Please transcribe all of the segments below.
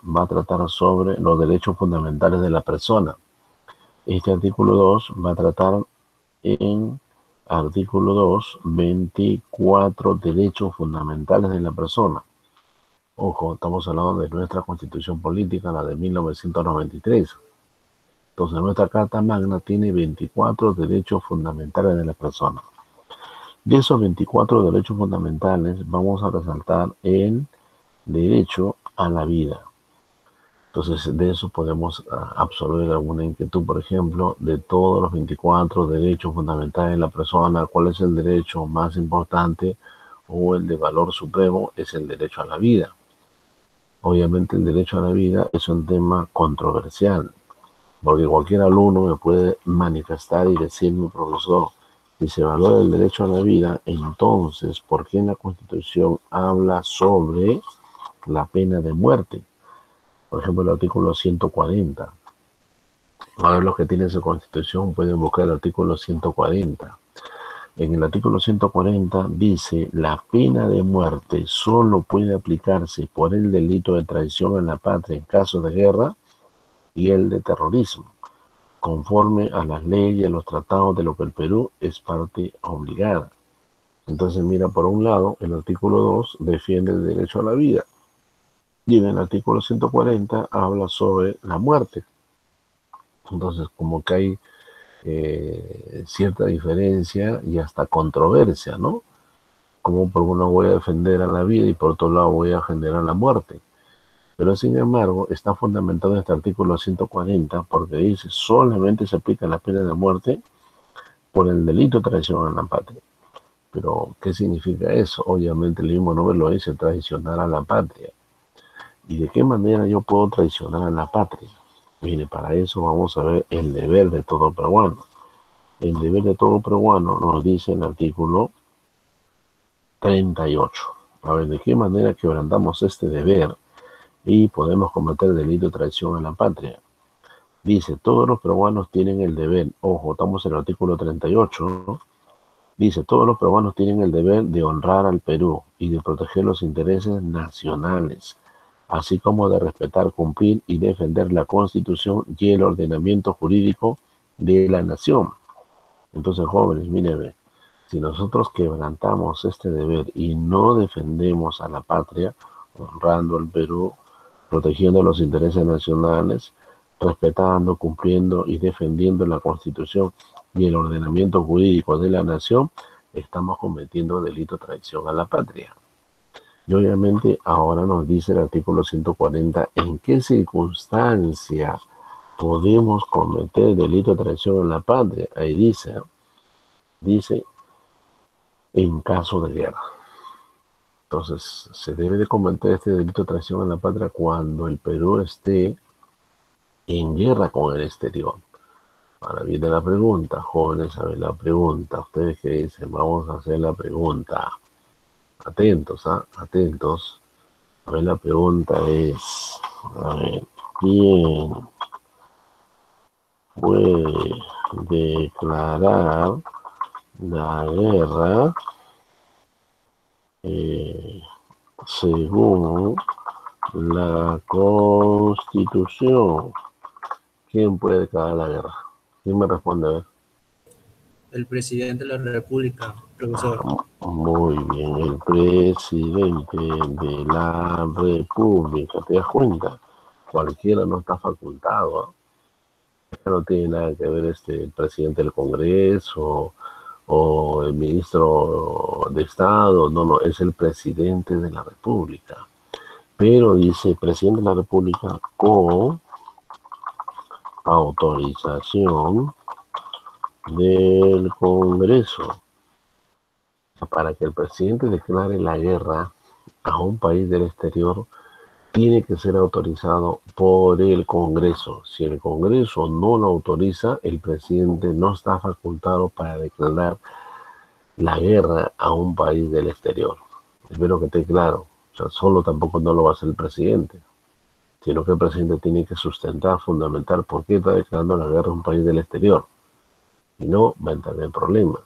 va a tratar sobre los derechos fundamentales de la persona. Este artículo 2 va a tratar en artículo 2, 24 derechos fundamentales de la persona. Ojo, estamos hablando de nuestra Constitución Política, la de 1993. Entonces, nuestra Carta Magna tiene 24 derechos fundamentales de la persona. De esos 24 derechos fundamentales, vamos a resaltar el derecho a la vida. Entonces, de eso podemos absorber alguna inquietud, por ejemplo, de todos los 24 derechos fundamentales de la persona, ¿cuál es el derecho más importante o el de valor supremo? Es el derecho a la vida. Obviamente, el derecho a la vida es un tema controversial, porque cualquier alumno me puede manifestar y decirme, profesor, si se valora el derecho a la vida, entonces, ¿por qué en la Constitución habla sobre la pena de muerte? Por ejemplo, el artículo 140. A ver, los que tienen su Constitución pueden buscar el artículo 140. En el artículo 140 dice, la pena de muerte solo puede aplicarse por el delito de traición a la patria en caso de guerra y el de terrorismo, conforme a las leyes y a los tratados de lo que el Perú es parte obligada. Entonces, mira, por un lado, el artículo 2 defiende el derecho a la vida. Y en el artículo 140 habla sobre la muerte. Entonces, como que hay cierta diferencia y hasta controversia, ¿no? Como por uno voy a defender a la vida y por otro lado voy a generar la muerte. Pero sin embargo, está fundamentado este artículo 140 porque dice solamente se aplica la pena de muerte por el delito de traición a la patria. Pero, ¿qué significa eso? Obviamente el mismo nombre lo dice, traicionar a la patria. ¿Y de qué manera yo puedo traicionar a la patria? Mire, para eso vamos a ver el deber de todo peruano. El deber de todo peruano nos dice el artículo 38. A ver, ¿de qué manera quebrantamos este deber y podemos cometer delito de traición a la patria? Dice, todos los peruanos tienen el deber, ojo, estamos en el artículo 38, ¿no? Dice, todos los peruanos tienen el deber de honrar al Perú y de proteger los intereses nacionales, así como de respetar, cumplir y defender la Constitución y el ordenamiento jurídico de la nación. Entonces, jóvenes, mírenme, si nosotros quebrantamos este deber y no defendemos a la patria, honrando al Perú, protegiendo los intereses nacionales, respetando, cumpliendo y defendiendo la Constitución y el ordenamiento jurídico de la nación, estamos cometiendo delito de traición a la patria. Y obviamente ahora nos dice el artículo 140 en qué circunstancia podemos cometer delito de traición a la patria. Ahí dice en caso de guerra. Entonces, se debe de cometer este delito de traición a la patria cuando el Perú esté en guerra con el exterior. Ahora viene la pregunta, jóvenes, a ver la pregunta. Ustedes que dicen, vamos a hacer la pregunta. Atentos, atentos. A ver, la pregunta es, a ver, ¿quién puede declarar la guerra según la Constitución? ¿Quién puede declarar la guerra? ¿Quién me responde? A ver. El presidente de la República, profesor. Muy bien, el presidente de la República. ¿Te das cuenta? Cualquiera no está facultado, ¿eh? No tiene nada que ver el presidente del Congreso o el ministro de Estado. No, es el presidente de la República. Pero dice presidente de la República con autorización del Congreso. Para que el presidente declare la guerra a un país del exterior, tiene que ser autorizado por el Congreso. Si el Congreso no lo autoriza, el presidente no está facultado para declarar la guerra a un país del exterior. Espero que esté claro. O sea, solo tampoco no lo va a hacer el presidente, sino que el presidente tiene que sustentar, fundamentar por qué está declarando la guerra a un país del exterior. Y no va a tener problemas.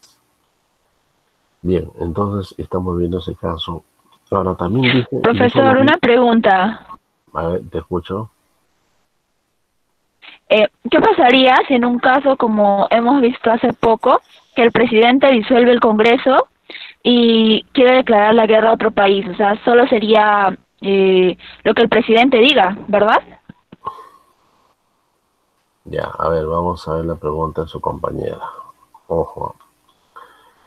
Bien, entonces estamos viendo ese caso. Ahora también dice... Profesor, una pregunta. A ver, te escucho. ¿Qué pasaría si en un caso como hemos visto hace poco, que el presidente disuelve el Congreso y quiere declarar la guerra a otro país? O sea, solo sería lo que el presidente diga, ¿verdad? Ya, a ver, vamos a ver la pregunta de su compañera. Ojo,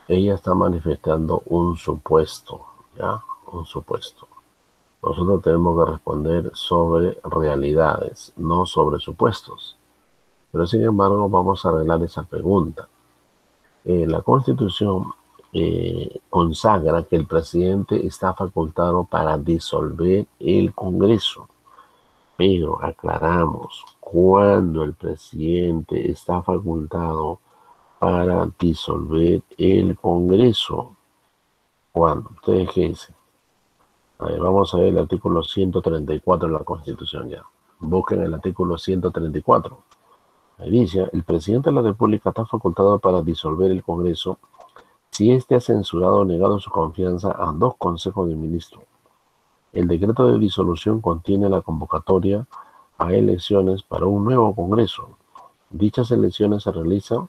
ella está manifestando un supuesto, ¿ya? Un supuesto. Nosotros tenemos que responder sobre realidades, no sobre supuestos. Pero sin embargo, vamos a arreglar esa pregunta. La Constitución consagra que el presidente está facultado para disolver el Congreso. Pero aclaramos, cuando el presidente está facultado para disolver el Congreso. ¿Cuándo? ¿Ustedes qué dicen? A ver, vamos a ver el artículo 134 de la Constitución ya. Busquen el artículo 134. Ahí dice, el presidente de la República está facultado para disolver el Congreso si éste ha censurado o negado su confianza a 2 consejos de ministros. El decreto de disolución contiene la convocatoria a elecciones para un nuevo Congreso. Dichas elecciones se realizan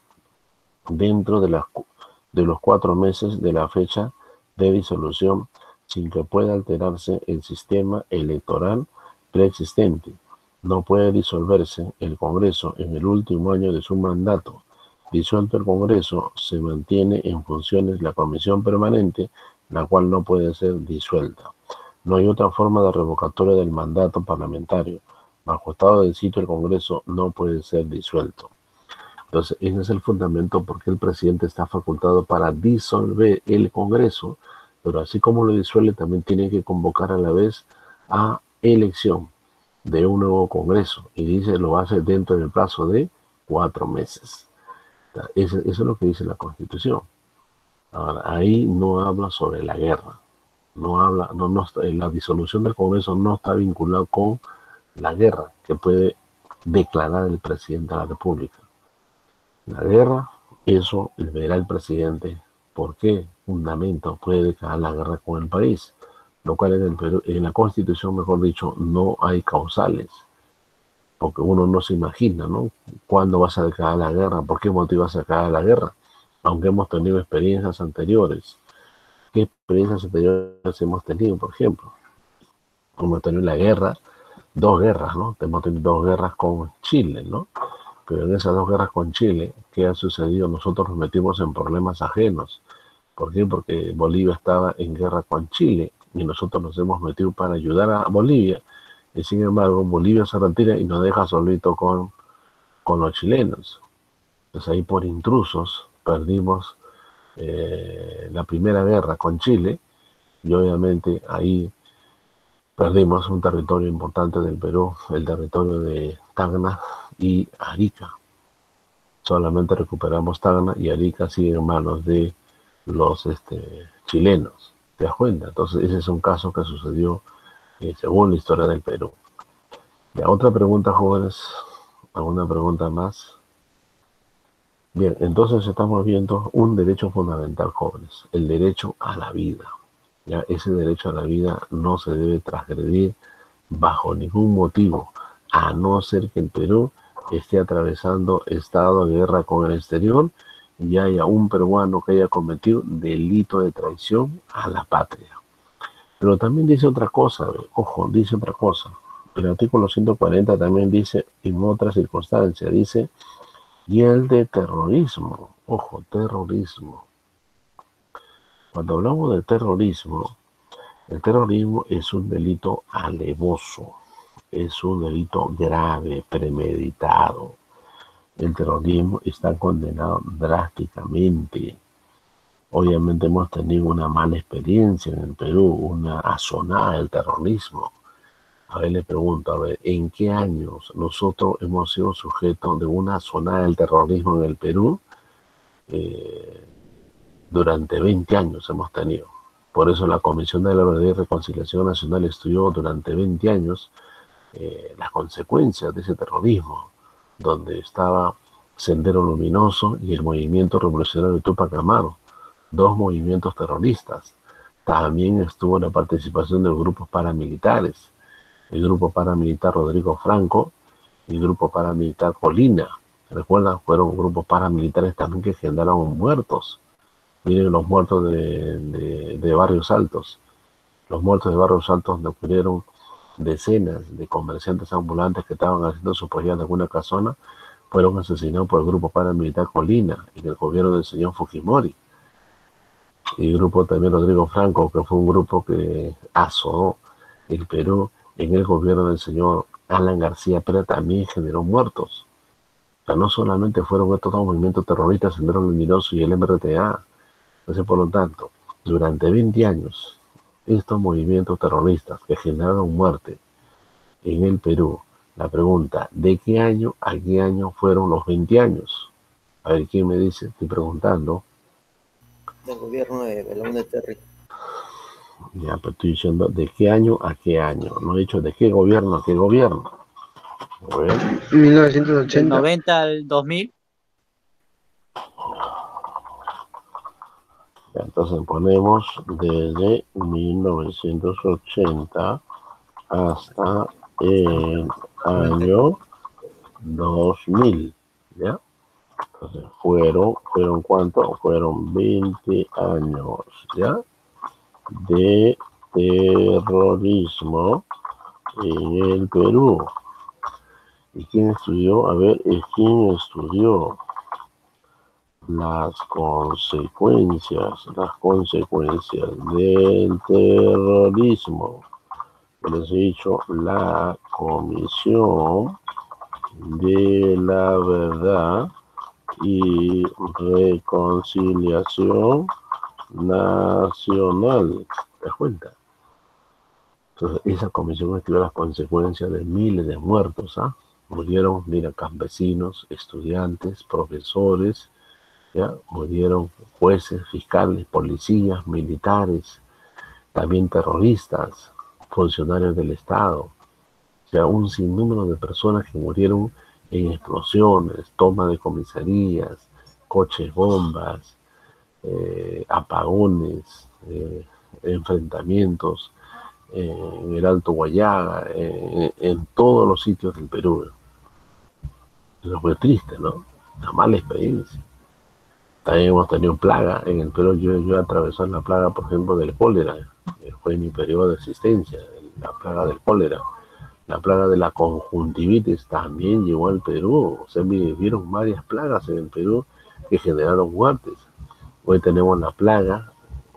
dentro de los 4 meses de la fecha de disolución sin que pueda alterarse el sistema electoral preexistente. No puede disolverse el Congreso en el último año de su mandato. Disuelto el Congreso, se mantiene en funciones la comisión permanente, la cual no puede ser disuelta. No hay otra forma de revocatoria del mandato parlamentario. Bajo estado de sitio, el Congreso no puede ser disuelto. Entonces, ese es el fundamento porque el presidente está facultado para disolver el Congreso, pero así como lo disuelve, también tiene que convocar a la vez a elección de un nuevo Congreso. Y dice, lo hace dentro del plazo de 4 meses. Eso es lo que dice la Constitución. Ahora, ahí no habla sobre la guerra. La disolución del Congreso no está vinculada con la guerra que puede declarar el presidente de la República. La guerra, eso lo verá el presidente. ¿Por qué fundamento puede declarar la guerra con el país? Lo cual en el Perú, en la Constitución, mejor dicho, no hay causales. Porque uno no se imagina, ¿no? ¿Cuándo vas a declarar la guerra? ¿Por qué motivo vas a declarar la guerra? Aunque hemos tenido experiencias anteriores. ¿Qué experiencias anteriores hemos tenido, por ejemplo? Hemos tenido la guerra, 2 guerras, ¿no? Hemos tenido 2 guerras con Chile, ¿no? Pero en esas 2 guerras con Chile, ¿qué ha sucedido? Nosotros nos metimos en problemas ajenos. ¿Por qué? Porque Bolivia estaba en guerra con Chile y nosotros nos hemos metido para ayudar a Bolivia. Y sin embargo, Bolivia se retira y nos deja solito con los chilenos. Entonces ahí por intrusos perdimos la primera guerra con Chile y obviamente ahí perdimos un territorio importante del Perú, el territorio de Tacna y Arica. Solamente recuperamos Tacna y Arica sigue en manos de los chilenos. ¿Te das cuenta? Entonces ese es un caso que sucedió según la historia del Perú. Ya, otra pregunta, jóvenes. ¿Alguna pregunta más? Bien, entonces estamos viendo un derecho fundamental, jóvenes, el derecho a la vida. Ya, ese derecho a la vida no se debe transgredir bajo ningún motivo, a no ser que el Perú esté atravesando estado de guerra con el exterior y haya un peruano que haya cometido delito de traición a la patria. Pero también dice otra cosa, ojo, dice otra cosa. El artículo 140 también dice, en otra circunstancia, dice, y el de terrorismo, ojo, terrorismo. Cuando hablamos de terrorismo, el terrorismo es un delito alevoso, es un delito grave, premeditado. El terrorismo está condenado drásticamente. Obviamente hemos tenido una mala experiencia en el Perú, una asonada del terrorismo. A ver, le pregunto, a ver, ¿en qué años nosotros hemos sido sujetos de una asonada del terrorismo en el Perú? Durante 20 años hemos tenido. Por eso la Comisión de la Verdad y Reconciliación Nacional estudió durante 20 años las consecuencias de ese terrorismo, donde estaba Sendero Luminoso y el Movimiento Revolucionario de Túpac Amaru, 2 movimientos terroristas. También estuvo la participación de los grupos paramilitares. el grupo paramilitar Rodrigo Franco y el grupo paramilitar Colina. ¿Recuerdan? Fueron grupos paramilitares también que generaron muertos. Miren los muertos de Barrios Altos. Los muertos de Barrios Altos donde ocurrieron decenas de comerciantes ambulantes que estaban haciendo su proyecto en alguna casona, fueron asesinados por el grupo paramilitar Colina en el gobierno del señor Fujimori. Y el grupo también Rodrigo Franco, que fue un grupo que asoló el Perú en el gobierno del señor Alan García Pérez, también generó muertos. O sea, no solamente fueron estos dos movimientos terroristas, el Sendero Luminoso y el MRTA. Entonces, por lo tanto, durante 20 años, estos movimientos terroristas que generaron muerte en el Perú, la pregunta, ¿de qué año a qué año fueron los 20 años? A ver, ¿quién me dice? Estoy preguntando. Del gobierno de Belón de Terry. Ya, pues estoy diciendo de qué año a qué año. No he dicho de qué gobierno a qué gobierno. A ver. 1980. Del 90 al 2000. Ya, entonces ponemos desde 1980 hasta el año 2000. ¿Ya? Entonces, ¿fueron cuánto? Fueron 20 años, ¿ya? De terrorismo en el Perú. ¿Y quién estudió? A ver, ¿quién estudió las consecuencias del terrorismo? Les he dicho, la Comisión de la Verdad y Reconciliación Nacional. ¿Te das cuenta? Entonces, esa comisión estudió las consecuencias de miles de muertos, ¿ah? Murieron, mira, campesinos, estudiantes, profesores, ¿ya? Murieron jueces, fiscales, policías, militares, también terroristas, funcionarios del Estado. O sea, un sinnúmero de personas que murieron en explosiones, toma de comisarías, coches bombas, apagones, enfrentamientos en el Alto Guayaga, en todos los sitios del Perú. Eso fue triste, ¿no? Una mala experiencia. También hemos tenido plaga en el Perú. Yo he atravesado la plaga, por ejemplo, del cólera. Fue mi periodo de existencia, la plaga del cólera. La plaga de la conjuntivitis también llegó al Perú. O sea, vivieron varias plagas en el Perú que generaron muertes. Hoy tenemos la plaga,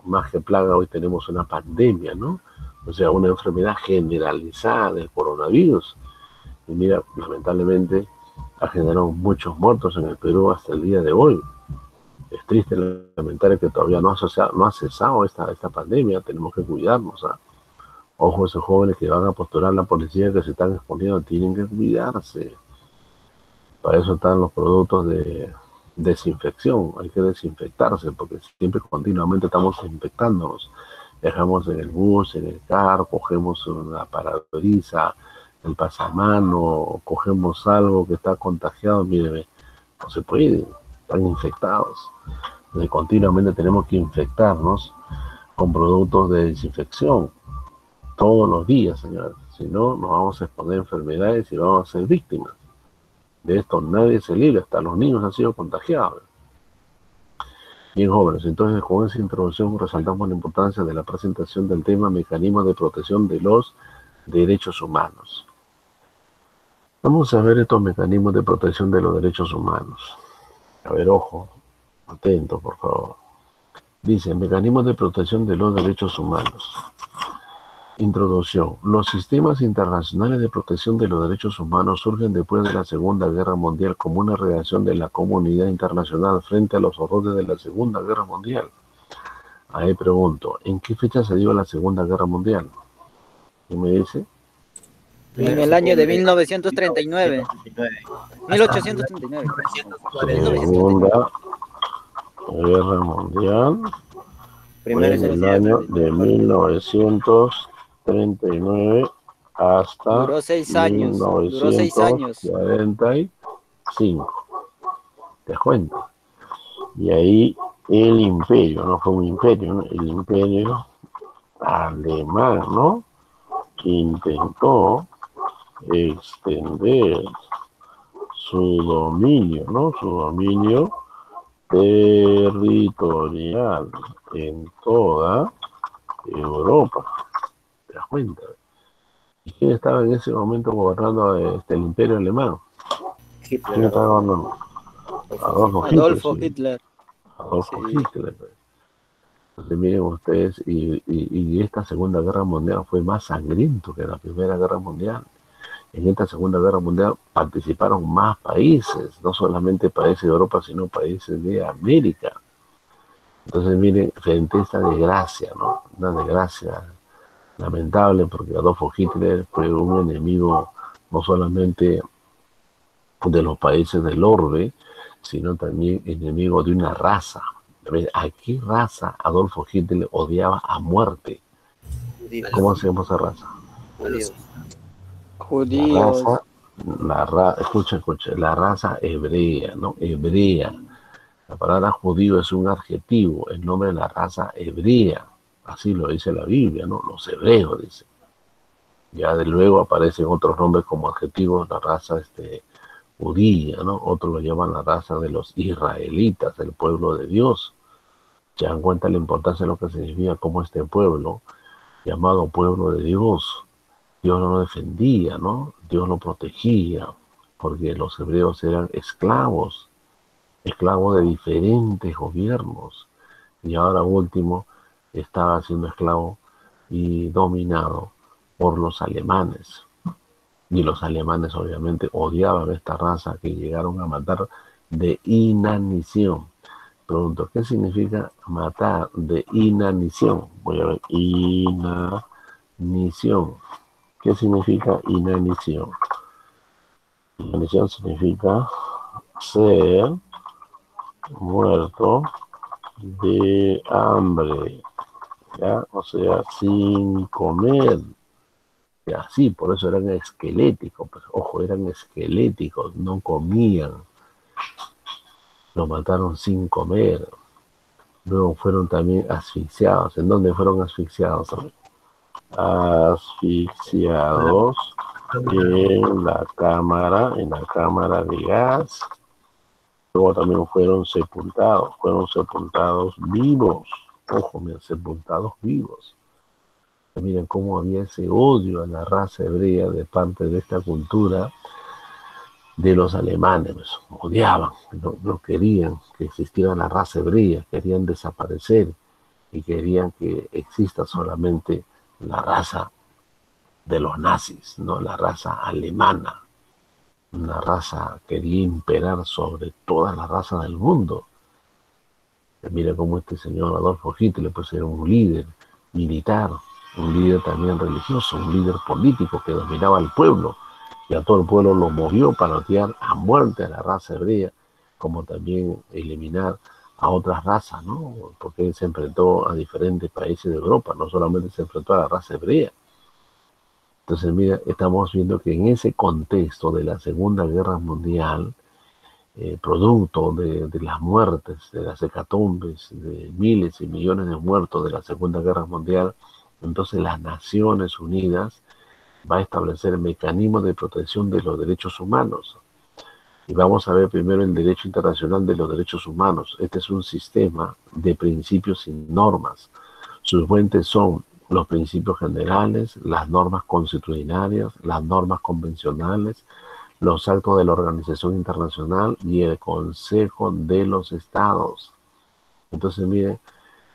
más que plaga, hoy tenemos una pandemia, ¿no? O sea, una enfermedad generalizada del coronavirus. Y mira, lamentablemente ha generado muchos muertos en el Perú hasta el día de hoy. Es triste lamentar que todavía no ha cesado esta pandemia. Tenemos que cuidarnos, ¿ah? Ojo, esos jóvenes que van a postular la policía que se están exponiendo, tienen que cuidarse. Para eso están los productos de desinfección. Hay que desinfectarse porque siempre continuamente estamos infectándonos. Dejamos en el bus, en el carro, cogemos una parabrisas, el pasamano, cogemos algo que está contagiado, mire, no se puede, están infectados. Entonces, continuamente tenemos que infectarnos con productos de desinfección todos los días, señores. Si no, nos vamos a exponer enfermedades y vamos a ser víctimas. De esto nadie se libra, hasta los niños han sido contagiados. Bien, jóvenes, entonces con esa introducción resaltamos la importancia de la presentación del tema mecanismos de protección de los derechos humanos. Vamos a ver estos mecanismos de protección de los derechos humanos. A ver, ojo, atento, por favor. Dice, mecanismos de protección de los derechos humanos. Introducción. Los sistemas internacionales de protección de los derechos humanos surgen después de la Segunda Guerra Mundial como una reacción de la comunidad internacional frente a los horrores de la Segunda Guerra Mundial. Ahí pregunto, ¿en qué fecha se dio la Segunda Guerra Mundial? ¿Qué me dice? En el año de 1939. 1839. Segunda Guerra Mundial. Fue en el año de 1939 hasta duró 6 años. 1945. ¿Te das cuenta? Y ahí el imperio, no fue un imperio, ¿no? El imperio alemán, ¿no? intentó extender su dominio, ¿no? Su dominio territorial en toda Europa. ¿Te das cuenta? ¿Y quién estaba en ese momento gobernando el imperio alemán? ¿Quién estaba gobernando? Adolfo Hitler. Adolfo Hitler. Entonces, miren ustedes, y esta Segunda Guerra Mundial fue más sangriento que la Primera Guerra Mundial. En esta Segunda Guerra Mundial participaron más países, no solamente países de Europa, sino países de América. Entonces, miren, frente a esta desgracia, ¿no? Una desgracia lamentable, porque Adolfo Hitler fue un enemigo no solamente de los países del orbe, sino también enemigo de una raza. ¿A qué raza Adolfo Hitler odiaba a muerte? ¿Cómo hacemos esa raza? Judíos. Escucha, la raza hebrea, ¿no? Hebrea. La palabra judío es un adjetivo, el nombre de la raza hebrea. Así lo dice la Biblia, ¿no? Los hebreos, dice. Ya de luego aparecen otros nombres como adjetivos, la raza judía, ¿no? Otros lo llaman la raza de los israelitas, el pueblo de Dios. Se dan cuenta de la importancia de lo que significa como este pueblo, llamado pueblo de Dios, Dios lo defendía, ¿no? Dios lo protegía, porque los hebreos eran esclavos de diferentes gobiernos, y ahora último estaba siendo esclavo y dominado por los alemanes. Y los alemanes obviamente odiaban a esta raza, que llegaron a matar de inanición. Pregunto, ¿qué significa matar de inanición? Voy a ver, inanición. ¿Qué significa inanición? Inanición significa ser muerto de hambre, ¿ya? O sea, sin comer. Ya, sí, por eso eran esqueléticos, pues, ojo, eran esqueléticos, no comían. Lo mataron sin comer. Luego fueron también asfixiados. ¿En dónde fueron asfixiados? Asfixiados en la cámara de gas. Luego también fueron sepultados vivos. Ojo, miren, sepultados vivos. Miren cómo había ese odio a la raza hebrea de parte de esta cultura de los alemanes. Pues, odiaban, no querían que existiera la raza hebrea, querían desaparecer y querían que exista solamente la raza de los nazis, no la raza alemana. Una raza que quería imperar sobre todas las razas del mundo. Mira cómo este señor Adolfo Hitler pues era un líder militar, un líder también religioso, un líder político que dominaba al pueblo, y a todo el pueblo lo movió para odiar a muerte a la raza hebrea, como también eliminar a otras razas, ¿no? Porque él se enfrentó a diferentes países de Europa, no solamente se enfrentó a la raza hebrea. Entonces, mira, estamos viendo que en ese contexto de la Segunda Guerra Mundial, producto de las muertes, de las hecatombes, de miles y millones de muertos de la Segunda Guerra Mundial, entonces las Naciones Unidas va a establecer mecanismos de protección de los derechos humanos. Y vamos a ver primero el derecho internacional de los derechos humanos. Este es un sistema de principios y normas. Sus fuentes son los principios generales, las normas constitucionales, las normas convencionales, los actos de la Organización Internacional y el Consejo de los Estados. Entonces, miren,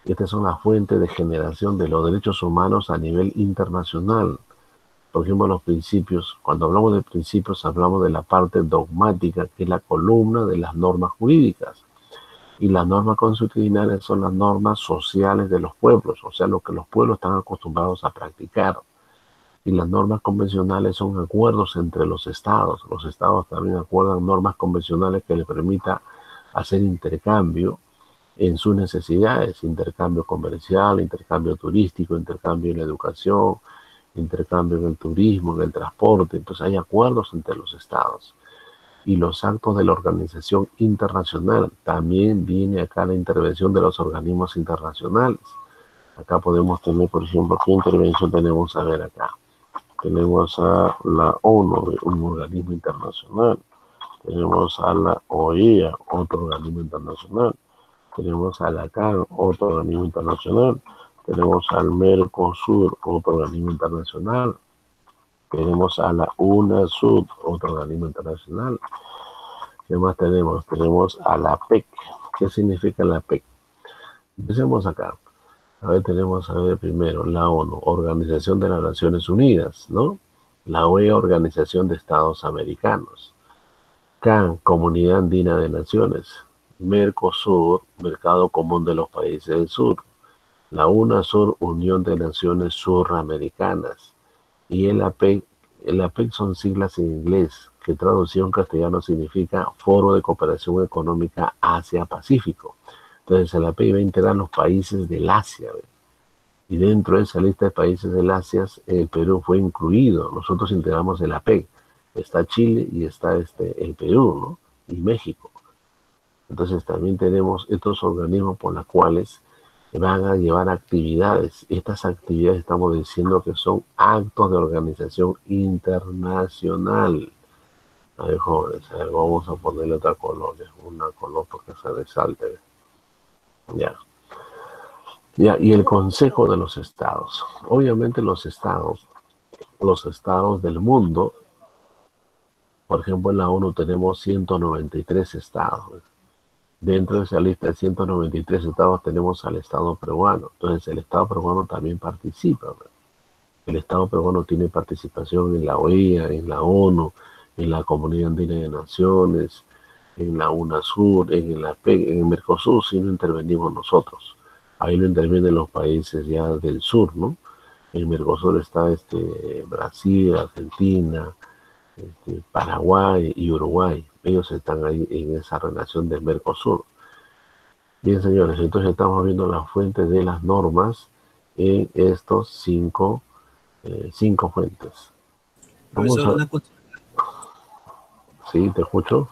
estas son las fuentes de generación de los derechos humanos a nivel internacional. Por ejemplo, los principios, cuando hablamos de principios, hablamos de la parte dogmática, que es la columna de las normas jurídicas. Y las normas constitucionales son las normas sociales de los pueblos, o sea, lo que los pueblos están acostumbrados a practicar. Y las normas convencionales son acuerdos entre los estados. Los estados también acuerdan normas convencionales que les permita hacer intercambio en sus necesidades, intercambio comercial, intercambio turístico, intercambio en la educación, intercambio en el turismo, en el transporte. Entonces hay acuerdos entre los estados. Y los actos de la Organización Internacional, también viene acá la intervención de los organismos internacionales. Acá podemos tener, por ejemplo, ¿qué intervención tenemos a ver acá? tenemos a la ONU, un organismo internacional, tenemos a la OEA, otro organismo internacional, tenemos a la CAN, otro organismo internacional, tenemos al Mercosur, otro organismo internacional, tenemos a la UNASUR, otro organismo internacional. ¿Qué más tenemos? Tenemos a la PEC. ¿Qué significa la PEC? Empecemos acá. A ver, tenemos primero la ONU, Organización de las Naciones Unidas, ¿no? La OEA, Organización de Estados Americanos. CAN, Comunidad Andina de Naciones. Mercosur, Mercado Común de los Países del Sur. La UNASUR, Unión de Naciones Suramericanas. Y el APEC son siglas en inglés, que traducido en castellano significa Foro de Cooperación Económica Asia-Pacífico. Entonces el APEC va a integrar los países del Asia, ¿ve? Y dentro de esa lista de países del Asia, el Perú fue incluido. Nosotros integramos el APEC. Está Chile y está el Perú, ¿no? Y México. Entonces también tenemos estos organismos por los cuales van a llevar actividades. Estas actividades estamos diciendo que son actos de organización internacional. A ver, jóvenes, a ver, vamos a ponerle otra colonia, una colonia que se resalte. Ya. Y el Consejo de los Estados. Obviamente los estados del mundo, por ejemplo en la ONU tenemos 193 estados. Dentro de esa lista de 193 estados tenemos al Estado peruano. Entonces el Estado peruano también participa, ¿no? El Estado peruano tiene participación en la OEA, en la ONU, en la Comunidad Andina de Naciones, en la UNASUR, en el Mercosur, si no intervenimos nosotros. Ahí lo intervienen los países ya del sur, ¿no? En el Mercosur está Brasil, Argentina, Paraguay y Uruguay. Ellos están ahí en esa relación del Mercosur. Bien, señores, entonces estamos viendo las fuentes de las normas en estos cinco fuentes. Profesor, Sí, te escucho.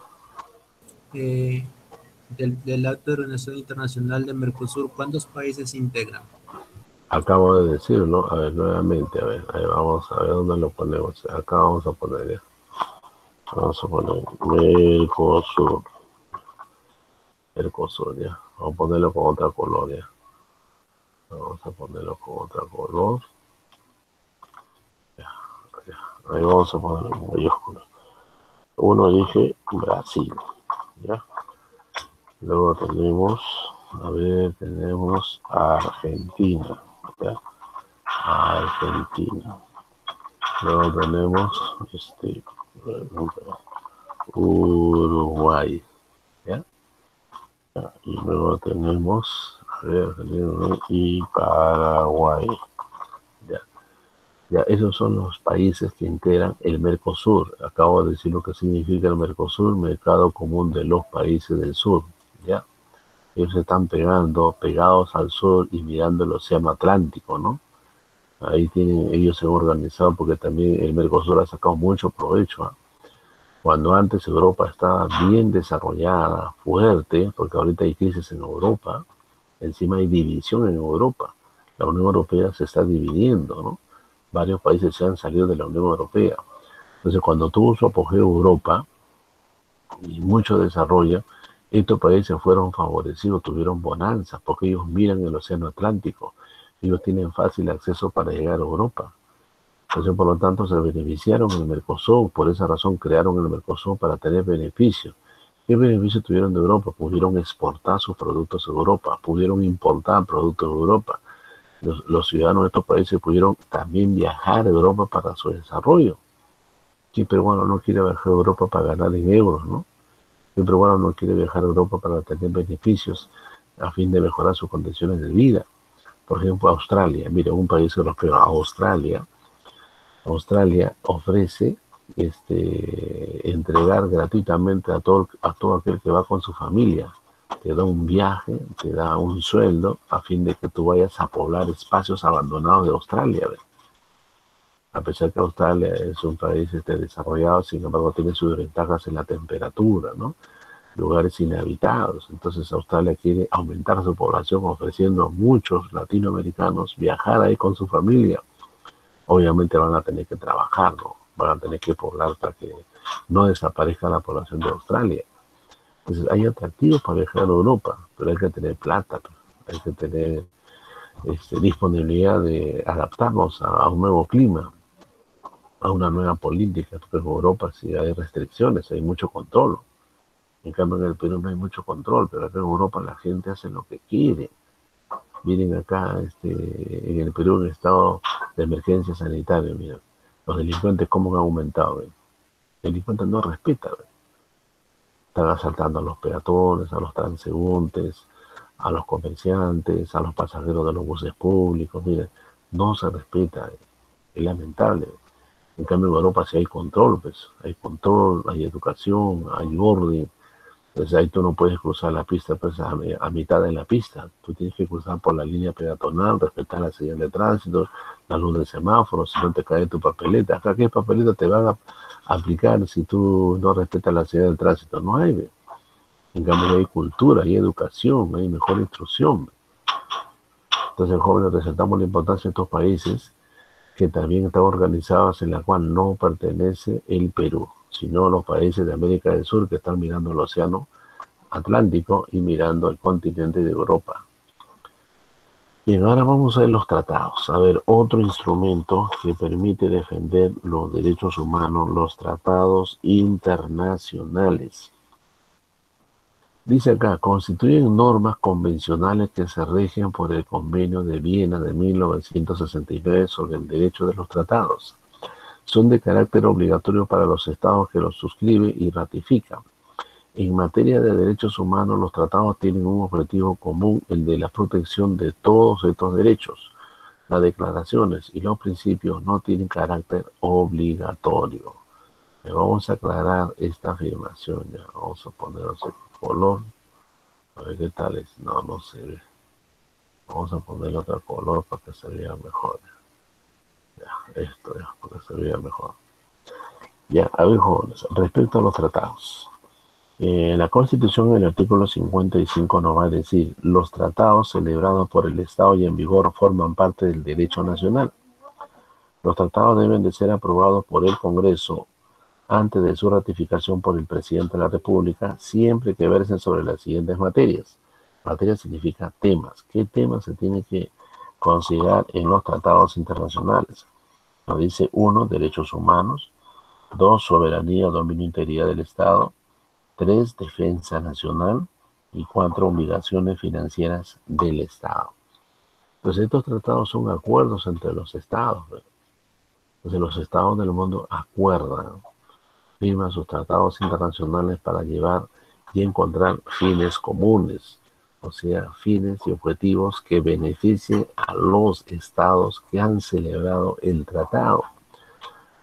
Del Acto de Organización Internacional de Mercosur, ¿cuántos países se integran? Acabo de decirlo, a ver, nuevamente, a ver, ahí vamos a ver dónde lo ponemos. Acá vamos a poner ya. Vamos a poner Mercosur. Mercosur, ya. Vamos a ponerlo con otra color, ya. Vamos a ponerlo con otra color. Ya, ya. Ahí vamos a ponerlo en mayúscula. Uno dije Brasil, ya. Luego tenemos, a ver, tenemos Argentina, ya. Argentina. Luego tenemos Uruguay, ¿ya? Y luego tenemos, a ver, y Paraguay, ¿ya? Ya, esos son los países que integran el Mercosur. Acabo de decir lo que significa el Mercosur, Mercado Común de los Países del Sur, ¿ya? Ellos se están pegados al sur y mirando el Océano Atlántico, ¿no? Ahí ellos se han organizado porque también el Mercosur ha sacado mucho provecho, ¿eh? Cuando antes Europa estaba bien desarrollada, fuerte, porque ahorita hay crisis en Europa, encima hay división en Europa. La Unión Europea se está dividiendo, ¿no? Varios países se han salido de la Unión Europea. Entonces, cuando tuvo su apogeo Europa y mucho desarrollo, estos países fueron favorecidos, tuvieron bonanza, porque ellos miran el Océano Atlántico. Ellos tienen fácil acceso para llegar a Europa. Entonces, por lo tanto, se beneficiaron en el Mercosur. Por esa razón crearon el Mercosur para tener beneficios. ¿Qué beneficios tuvieron de Europa? Pudieron exportar sus productos a Europa, pudieron importar productos de Europa. Los ciudadanos de estos países pudieron también viajar a Europa para su desarrollo. ¿Qué peruano no quiere viajar a Europa para ganar en euros, no? ¿Qué peruano no quiere viajar a Europa para tener beneficios a fin de mejorar sus condiciones de vida? Por ejemplo, Australia. Mira, un país europeo, Australia ofrece entregar gratuitamente a todo aquel que va con su familia. Te da un viaje, te da un sueldo a fin de que tú vayas a poblar espacios abandonados de Australia. ¿Ves? A pesar que Australia es un país desarrollado, sin embargo tiene sus ventajas en la temperatura, ¿no? Lugares inhabitados. Entonces Australia quiere aumentar su población ofreciendo a muchos latinoamericanos viajar ahí con su familia. obviamente van a tener que trabajar, ¿no? Van a tener que poblar para que no desaparezca la población de Australia. Entonces hay atractivos para viajar a Europa, pero hay que tener plata, ¿no? Hay que tener disponibilidad de adaptarnos a un nuevo clima, a una nueva política, porque en Europa sí hay restricciones, hay mucho control. En cambio en el Perú no hay mucho control, pero acá en Europa la gente hace lo que quiere. Miren acá, en el Perú, en estado de emergencia sanitaria, mira, los delincuentes cómo han aumentado, ¿ven? Los delincuentes no respetan, ¿ven? Están asaltando a los peatones, a los transeúntes, a los comerciantes, a los pasajeros de los buses públicos, miren, no se respeta, es lamentable. En cambio en Europa sí hay control, pues, hay control, hay educación, hay orden. Entonces ahí tú no puedes cruzar la pista pues a mitad de la pista. Tú tienes que cruzar por la línea peatonal, respetar la señal de tránsito, la luz del semáforo, si no te cae tu papeleta. Acá, ¿qué papeleta te van a aplicar si tú no respetas la señal de tránsito? No hay, ¿ve? En cambio hay cultura, hay educación, hay mejor instrucción, ¿ve? Entonces, jóvenes, resaltamos la importancia de estos países que también están organizados en la cual no pertenece el Perú, sino los países de América del Sur que están mirando el océano Atlántico y mirando el continente de Europa. Bien, ahora vamos a ver los tratados. A ver, otro instrumento que permite defender los derechos humanos, los tratados internacionales. Dice acá, constituyen normas convencionales que se rigen por el Convenio de Viena de 1969 sobre el derecho de los tratados. Son de carácter obligatorio para los estados que los suscriben y ratifican. En materia de derechos humanos, los tratados tienen un objetivo común, el de la protección de todos estos derechos. Las declaraciones y los principios no tienen carácter obligatorio. Vamos a aclarar esta afirmación. Ya. Vamos a poner otro color. A ver qué tal es. No, no se ve. Vamos a poner otro color para que se vea mejor. Ya, esto ya, para que se vea mejor. Ya, a ver, jóvenes, respecto a los tratados. La Constitución en el artículo 55 nos va a decir, los tratados celebrados por el Estado y en vigor forman parte del derecho nacional. Los tratados deben de ser aprobados por el Congreso antes de su ratificación por el presidente de la República, siempre que versen sobre las siguientes materias. Materia significa temas. ¿Qué temas se tienen que considerar en los tratados internacionales? Nos dice 1, derechos humanos. 2, soberanía o dominio e integridad del Estado. 3, defensa nacional. Y 4, obligaciones financieras del Estado. Entonces estos tratados son acuerdos entre los estados. Entonces los estados del mundo acuerdan, firman sus tratados internacionales para llevar y encontrar fines comunes, o sea, fines y objetivos que beneficien a los estados que han celebrado el tratado.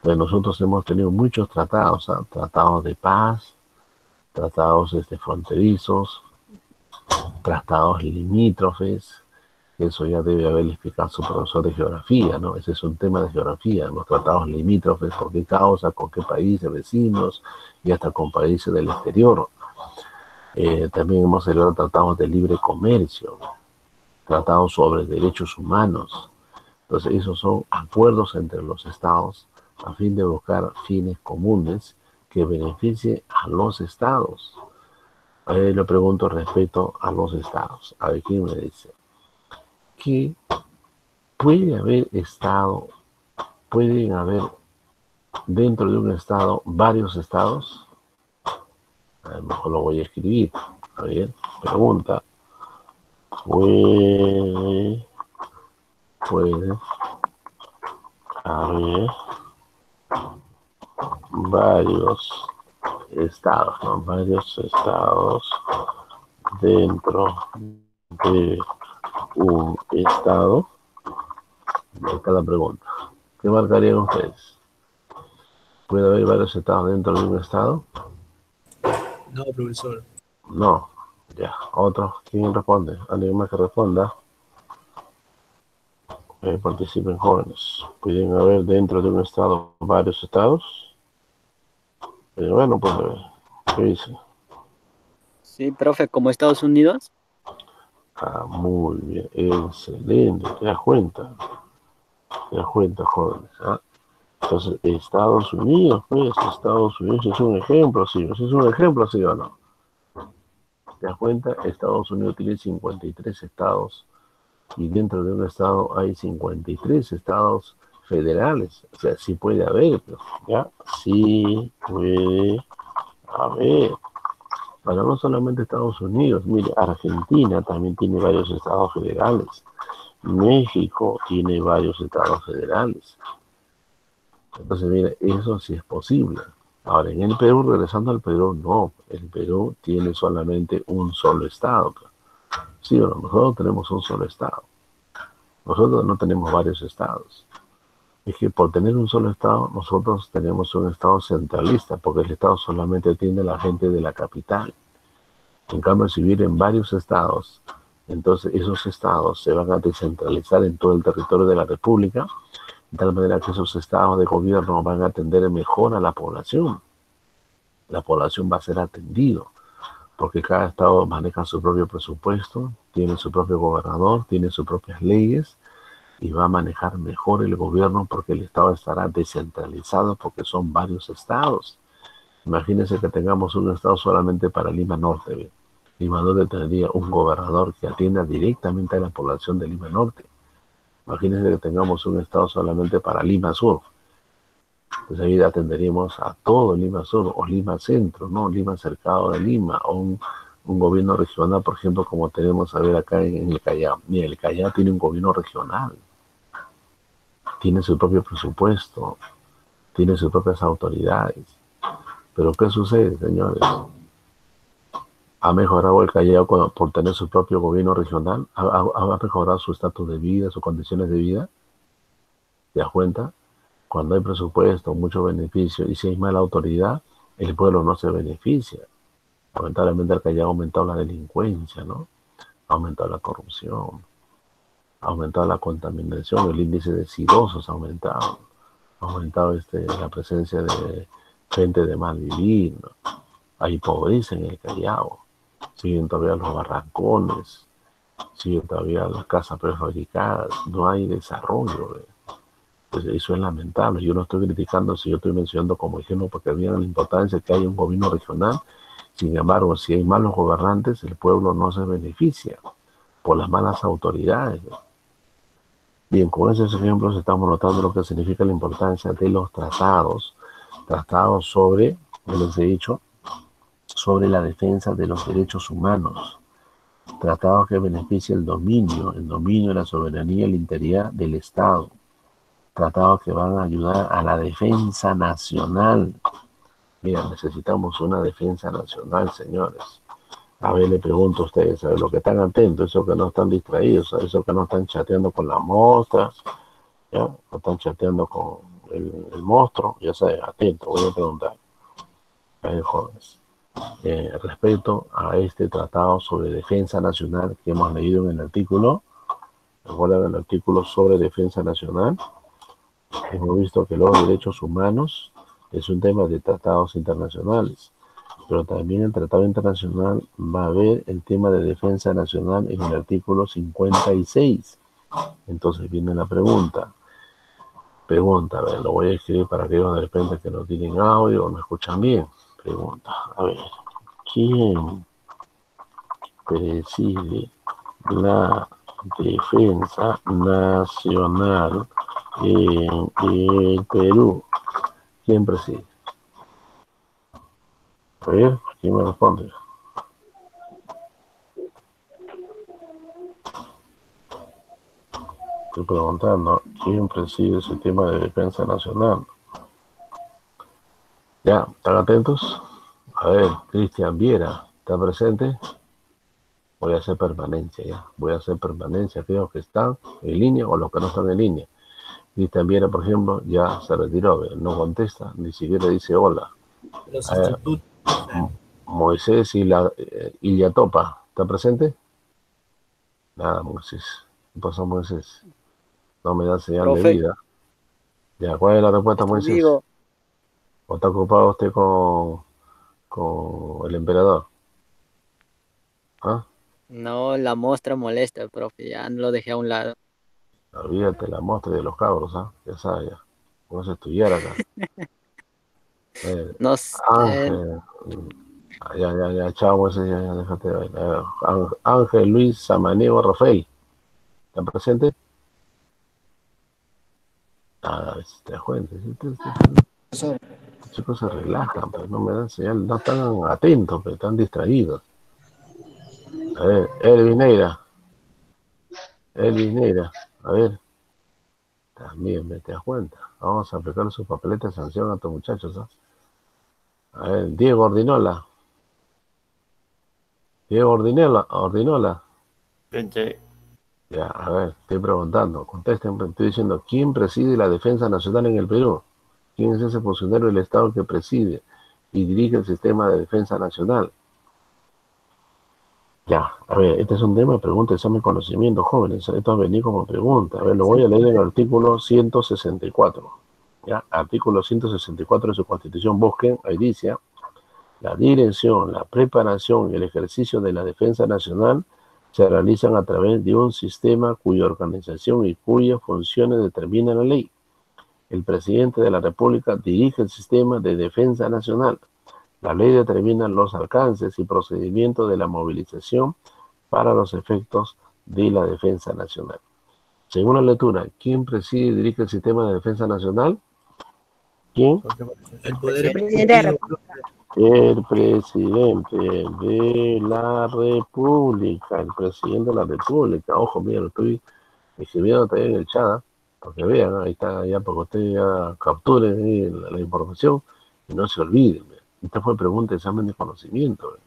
Pues nosotros hemos tenido muchos tratados, ¿eh? Tratados de paz, tratados fronterizos, tratados limítrofes. Eso ya debe haberle explicado su profesor de geografía, ¿no? Ese es un tema de geografía, los tratados limítrofes, por qué causa, con qué países vecinos y hasta con países del exterior. También hemos celebrado tratados de libre comercio, tratados sobre derechos humanos. Entonces, esos son acuerdos entre los estados a fin de buscar fines comunes que beneficien a los estados. Le pregunto respecto a los estados. A ver, ¿quién me dice? Que puede haber pueden haber dentro de un estado varios estados. A lo mejor lo voy a escribir. A ver, pregunta. Puede haber varios estados, ¿no? Varios estados dentro de un estado. Acá la pregunta. ¿Qué marcarían ustedes? ¿Puede haber varios estados dentro de un estado? No, profesor. No. Ya. Otro. ¿Quién responde? ¿Alguien más que responda? Participen jóvenes. ¿Pueden haber dentro de un estado varios estados? Bueno, pues a ver. ¿Qué dice? Sí, profe, como Estados Unidos. Ah, muy bien. Excelente. ¿Te das cuenta? ¿Te das cuenta, jóvenes? ¿Ah? Entonces, Estados Unidos, pues, Estados Unidos es un ejemplo, sí, ¿es un ejemplo, sí o no? ¿Te das cuenta? Estados Unidos tiene 53 estados y dentro de un estado hay 53 estados federales. O sea, sí puede haber, pero, ¿ya? Sí puede haber. Pero no solamente Estados Unidos, mire, Argentina también tiene varios estados federales. México tiene varios estados federales. Entonces, mire, eso sí es posible. Ahora, en el Perú, regresando al Perú, no. El Perú tiene solamente un solo estado. Sí, bueno, nosotros tenemos un solo estado. Nosotros no tenemos varios estados. Es que por tener un solo estado, nosotros tenemos un estado centralista, porque el estado solamente atiende a la gente de la capital. En cambio, si viven varios estados, entonces esos estados se van a descentralizar en todo el territorio de la República, de tal manera que esos estados de gobierno van a atender mejor a la población. La población va a ser atendido, porque cada estado maneja su propio presupuesto, tiene su propio gobernador, tiene sus propias leyes, y va a manejar mejor el gobierno porque el estado estará descentralizado, porque son varios estados. Imagínense que tengamos un estado solamente para Lima Norte, ¿ve? Lima Norte tendría un gobernador que atienda directamente a la población de Lima Norte. Imagínense que tengamos un estado solamente para Lima Sur. Pues ahí atenderíamos a todo Lima Sur o Lima Centro, ¿no? Lima cercado de Lima, o un gobierno regional, por ejemplo, como tenemos a ver acá en el Callao. Mira, el Callao tiene un gobierno regional, tiene su propio presupuesto, tiene sus propias autoridades. Pero ¿qué sucede, señores? ¿Ha mejorado el Callao por tener su propio gobierno regional? ¿Ha mejorado su estatus de vida, sus condiciones de vida? ¿Te das cuenta? Cuando hay presupuesto, mucho beneficio, y si hay mala autoridad, el pueblo no se beneficia. Lamentablemente el Callao ha aumentado la delincuencia, ¿no? Ha aumentado la corrupción, ha aumentado la contaminación, el índice de sidosos ha aumentado la presencia de gente de mal vivir, ¿no? Hay pobreza en el Callao, siguen todavía los barrancones, siguen todavía las casas prefabricadas, no hay desarrollo. Pues eso es lamentable. Yo no estoy criticando, si yo estoy mencionando como ejemplo porque vean la importancia que hay un gobierno regional. Sin embargo, si hay malos gobernantes, el pueblo no se beneficia por las malas autoridades. Bien, con esos ejemplos estamos notando lo que significa la importancia de los tratados sobre, como les he dicho, sobre la defensa de los derechos humanos, tratados que benefician el dominio, la soberanía y la integridad del Estado, tratados que van a ayudar a la defensa nacional. Mira, necesitamos una defensa nacional, señores. A ver, le pregunto a ustedes, a ver, los que están atentos, esos que no están distraídos, esos que no están chateando con las mostras, ¿ya? No están chateando con el monstruo, ya saben, atento, voy a preguntar. A ver, jóvenes, respecto a este tratado sobre defensa nacional que hemos leído en el artículo, recuerdan el artículo sobre defensa nacional, hemos visto que los derechos humanos es un tema de tratados internacionales, pero también el tratado internacional va a ver el tema de defensa nacional en el artículo 56. Entonces viene la pregunta, a ver, lo voy a escribir para que ellos de repente que no tienen audio o no escuchan bien. Pregunta, a ver, ¿quién preside la defensa nacional en el Perú? ¿Quién preside? A ver, ¿quién me responde? Estoy preguntando, ¿quién preside ese tema de defensa nacional? Ya, ¿están atentos? A ver, Cristian Viera, ¿está presente? Voy a hacer permanencia ya. Voy a hacer permanencia, aquellos que están en línea o los que no están en línea. Cristian Viera, por ejemplo, ya se retiró, no contesta, ni siquiera dice hola. Los institutos. Moisés y la Topa, ¿está presente? Nada, Moisés. ¿Qué pasó, Moisés? No me da señal de Profe, vida. Ya, ¿cuál es la respuesta, estoy Moisés? vivo. ¿O está ocupado usted con el emperador? ¿Ah? No, la muestra molesta, profe. Ya lo dejé a un lado. Olvídate la mostra de los cabros, ¿ah? Ya sabes, ya. Vamos a estudiar acá. No sé. Ángel, ya, chao, ese, ya, déjate. Ángel Luis Samaniego Rafael, ¿están presentes? Ah, te das cuenta, estos chicos se relajan, pero no me dan señal, no están atentos, pero están distraídos. A ver, Elvis Neira, a ver, también me te das cuenta. Vamos a aplicar sus papeletas de sanción a estos muchachos, ¿no? A ver, Diego Ordinola. Gente, Ya, a ver, estoy preguntando, contesten, estoy diciendo, ¿quién preside la defensa nacional en el Perú? ¿Quién es ese funcionario del Estado que preside y dirige el sistema de defensa nacional? Ya, a ver, este es un tema de pregunta, examen, conocimiento, jóvenes. Esto ha venido como pregunta. A ver, lo voy a leer en el artículo 164. Ya, artículo 164 de su Constitución. Busquen, ahí dice, la dirección, la preparación y el ejercicio de la defensa nacional se realizan a través de un sistema cuya organización y cuyas funciones determina la ley. El presidente de la República dirige el sistema de defensa nacional. La ley determina los alcances y procedimientos de la movilización para los efectos de la defensa nacional. Según la lectura, ¿quién preside y dirige el sistema de defensa nacional? ¿Quién? El poder Ejecutivo. El presidente de la República, el presidente de la República. Ojo, mira, lo estoy escribiendo también en el chat, para que vean, ahí está, ya para que ustedes ya capturen la información y no se olviden. Esta fue pregunta de examen de conocimiento.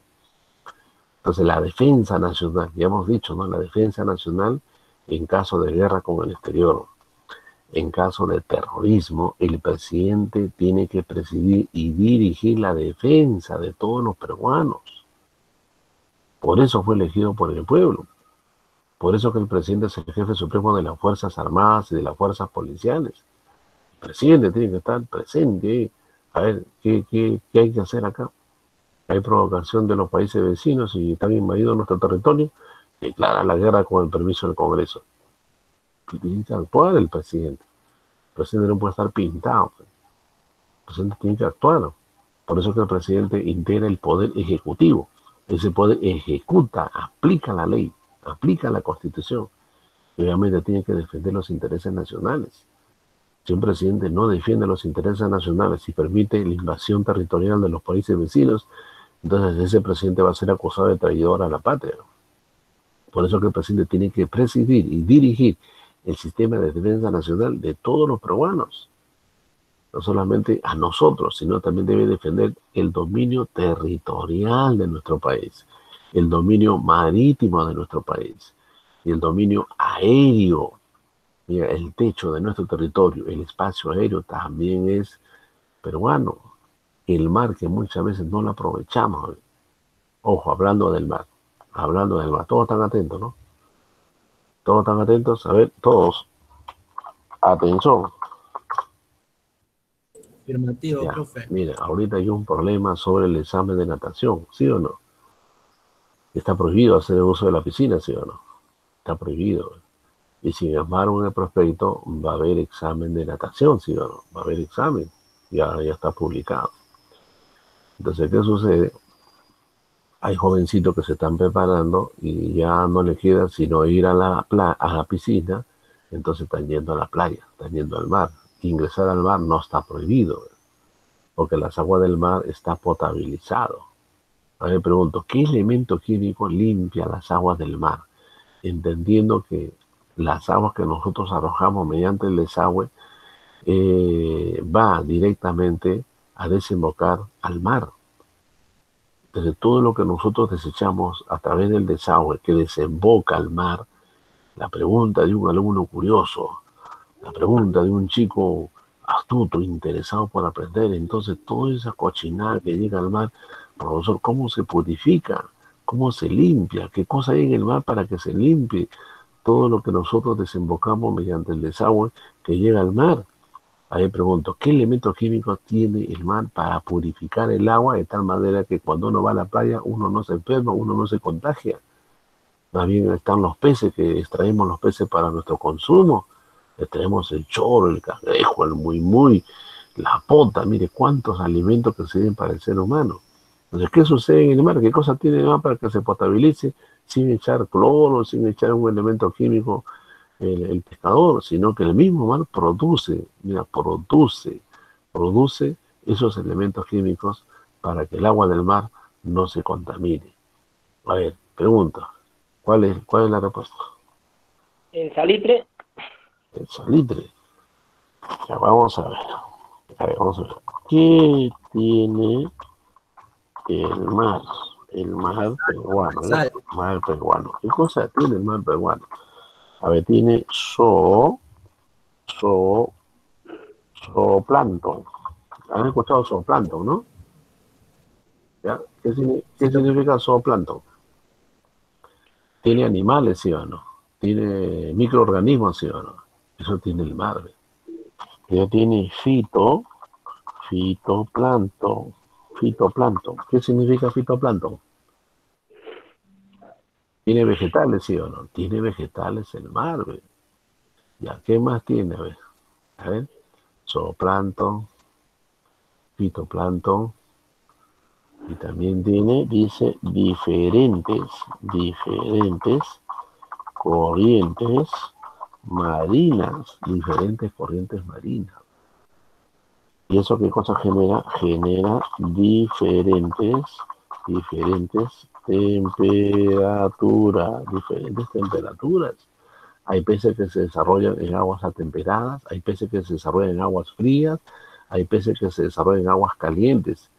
Entonces, la defensa nacional, ya hemos dicho, ¿no? La defensa nacional en caso de guerra con el exterior. En caso de terrorismo, el presidente tiene que presidir y dirigir la defensa de todos los peruanos. Por eso fue elegido por el pueblo. Por eso que el presidente es el jefe supremo de las Fuerzas Armadas y de las Fuerzas Policiales. El presidente tiene que estar presente. A ver, ¿qué hay que hacer acá? Hay provocación de los países vecinos y están invadidos nuestro territorio. Declara la guerra con el permiso del Congreso. Tiene que actuar el presidente. El presidente no puede estar pintado. El presidente tiene que actuar. Por eso que el presidente integra el poder ejecutivo. Ese poder ejecuta, aplica la ley, aplica la Constitución. Y obviamente tiene que defender los intereses nacionales. Si un presidente no defiende los intereses nacionales y permite la invasión territorial de los países vecinos, entonces ese presidente va a ser acusado de traidor a la patria. Por eso que el presidente tiene que presidir y dirigir el sistema de defensa nacional de todos los peruanos. No solamente a nosotros, sino también debe defender el dominio territorial de nuestro país, el dominio marítimo de nuestro país y el dominio aéreo. Mira, el techo de nuestro territorio, el espacio aéreo también es peruano. El mar que muchas veces no lo aprovechamos. Ojo, hablando del mar. Todos están atentos, ¿no? Todos están atentos. A ver, todos. Atención. afirmativo, Ya, profe. mira, ahorita hay un problema sobre el examen de natación, ¿sí o no? Está prohibido hacer uso de la piscina, ¿sí o no? Está prohibido. Y sin embargo, en el prospecto va a haber examen de natación, ¿sí o no? Va a haber examen. Ya está publicado. Entonces, ¿qué sucede? Hay jovencitos que se están preparando y ya no les queda sino ir a la piscina, entonces están yendo a la playa, están yendo al mar. Ingresar al mar no está prohibido, porque las aguas del mar está potabilizado. A ver, pregunto, ¿qué elemento químico limpia las aguas del mar? Entendiendo que las aguas que nosotros arrojamos mediante el desagüe va directamente a desembocar al mar. Entonces, todo lo que nosotros desechamos a través del desagüe que desemboca al mar, la pregunta de un alumno curioso, la pregunta de un chico astuto, interesado por aprender, entonces toda esa cochinada que llega al mar, profesor, ¿cómo se purifica? ¿Cómo se limpia? ¿Qué cosa hay en el mar para que se limpie todo lo que nosotros desembocamos mediante el desagüe que llega al mar? Ahí pregunto, ¿qué elementos químicos tiene el mar para purificar el agua de tal manera que cuando uno va a la playa uno no se enferma, uno no se contagia? Más bien están los peces, que extraemos los peces para nuestro consumo, Tenemos el choro, el cangrejo, el muy, la pota, mire cuántos alimentos que sirven para el ser humano. Entonces, ¿qué sucede en el mar? ¿Qué cosa tiene el mar para que se potabilice sin echar cloro, sin echar un elemento químico el pescador? Sino que el mismo mar produce, mira, produce esos elementos químicos para que el agua del mar no se contamine. A ver, pregunta, ¿cuál es la respuesta? El salitre. El salitre. Ya, vamos a ver. Vamos a ver. ¿Qué tiene el mar? El mar peruano. Sal. El mar peruano. ¿Qué cosa tiene el mar peruano? A ver, tiene zooplancton. ¿Han escuchado zooplancton, no? ¿Ya? ¿Qué significa zooplancton? ¿Tiene animales, sí o no? ¿Tiene microorganismos, sí o no? Eso tiene el mar. Ya tiene fitoplancton. ¿Qué significa fitoplancton? ¿Tiene vegetales, sí o no? Tiene vegetales el mar. Ya, ¿qué más tiene? A ver, zooplancton, fitoplancton, y también tiene, dice, diferentes corrientes marinas, diferentes corrientes marinas. ¿Y eso qué cosa genera? Genera diferentes temperaturas. Hay peces que se desarrollan en aguas atemperadas, hay peces que se desarrollan en aguas frías, hay peces que se desarrollan en aguas calientes.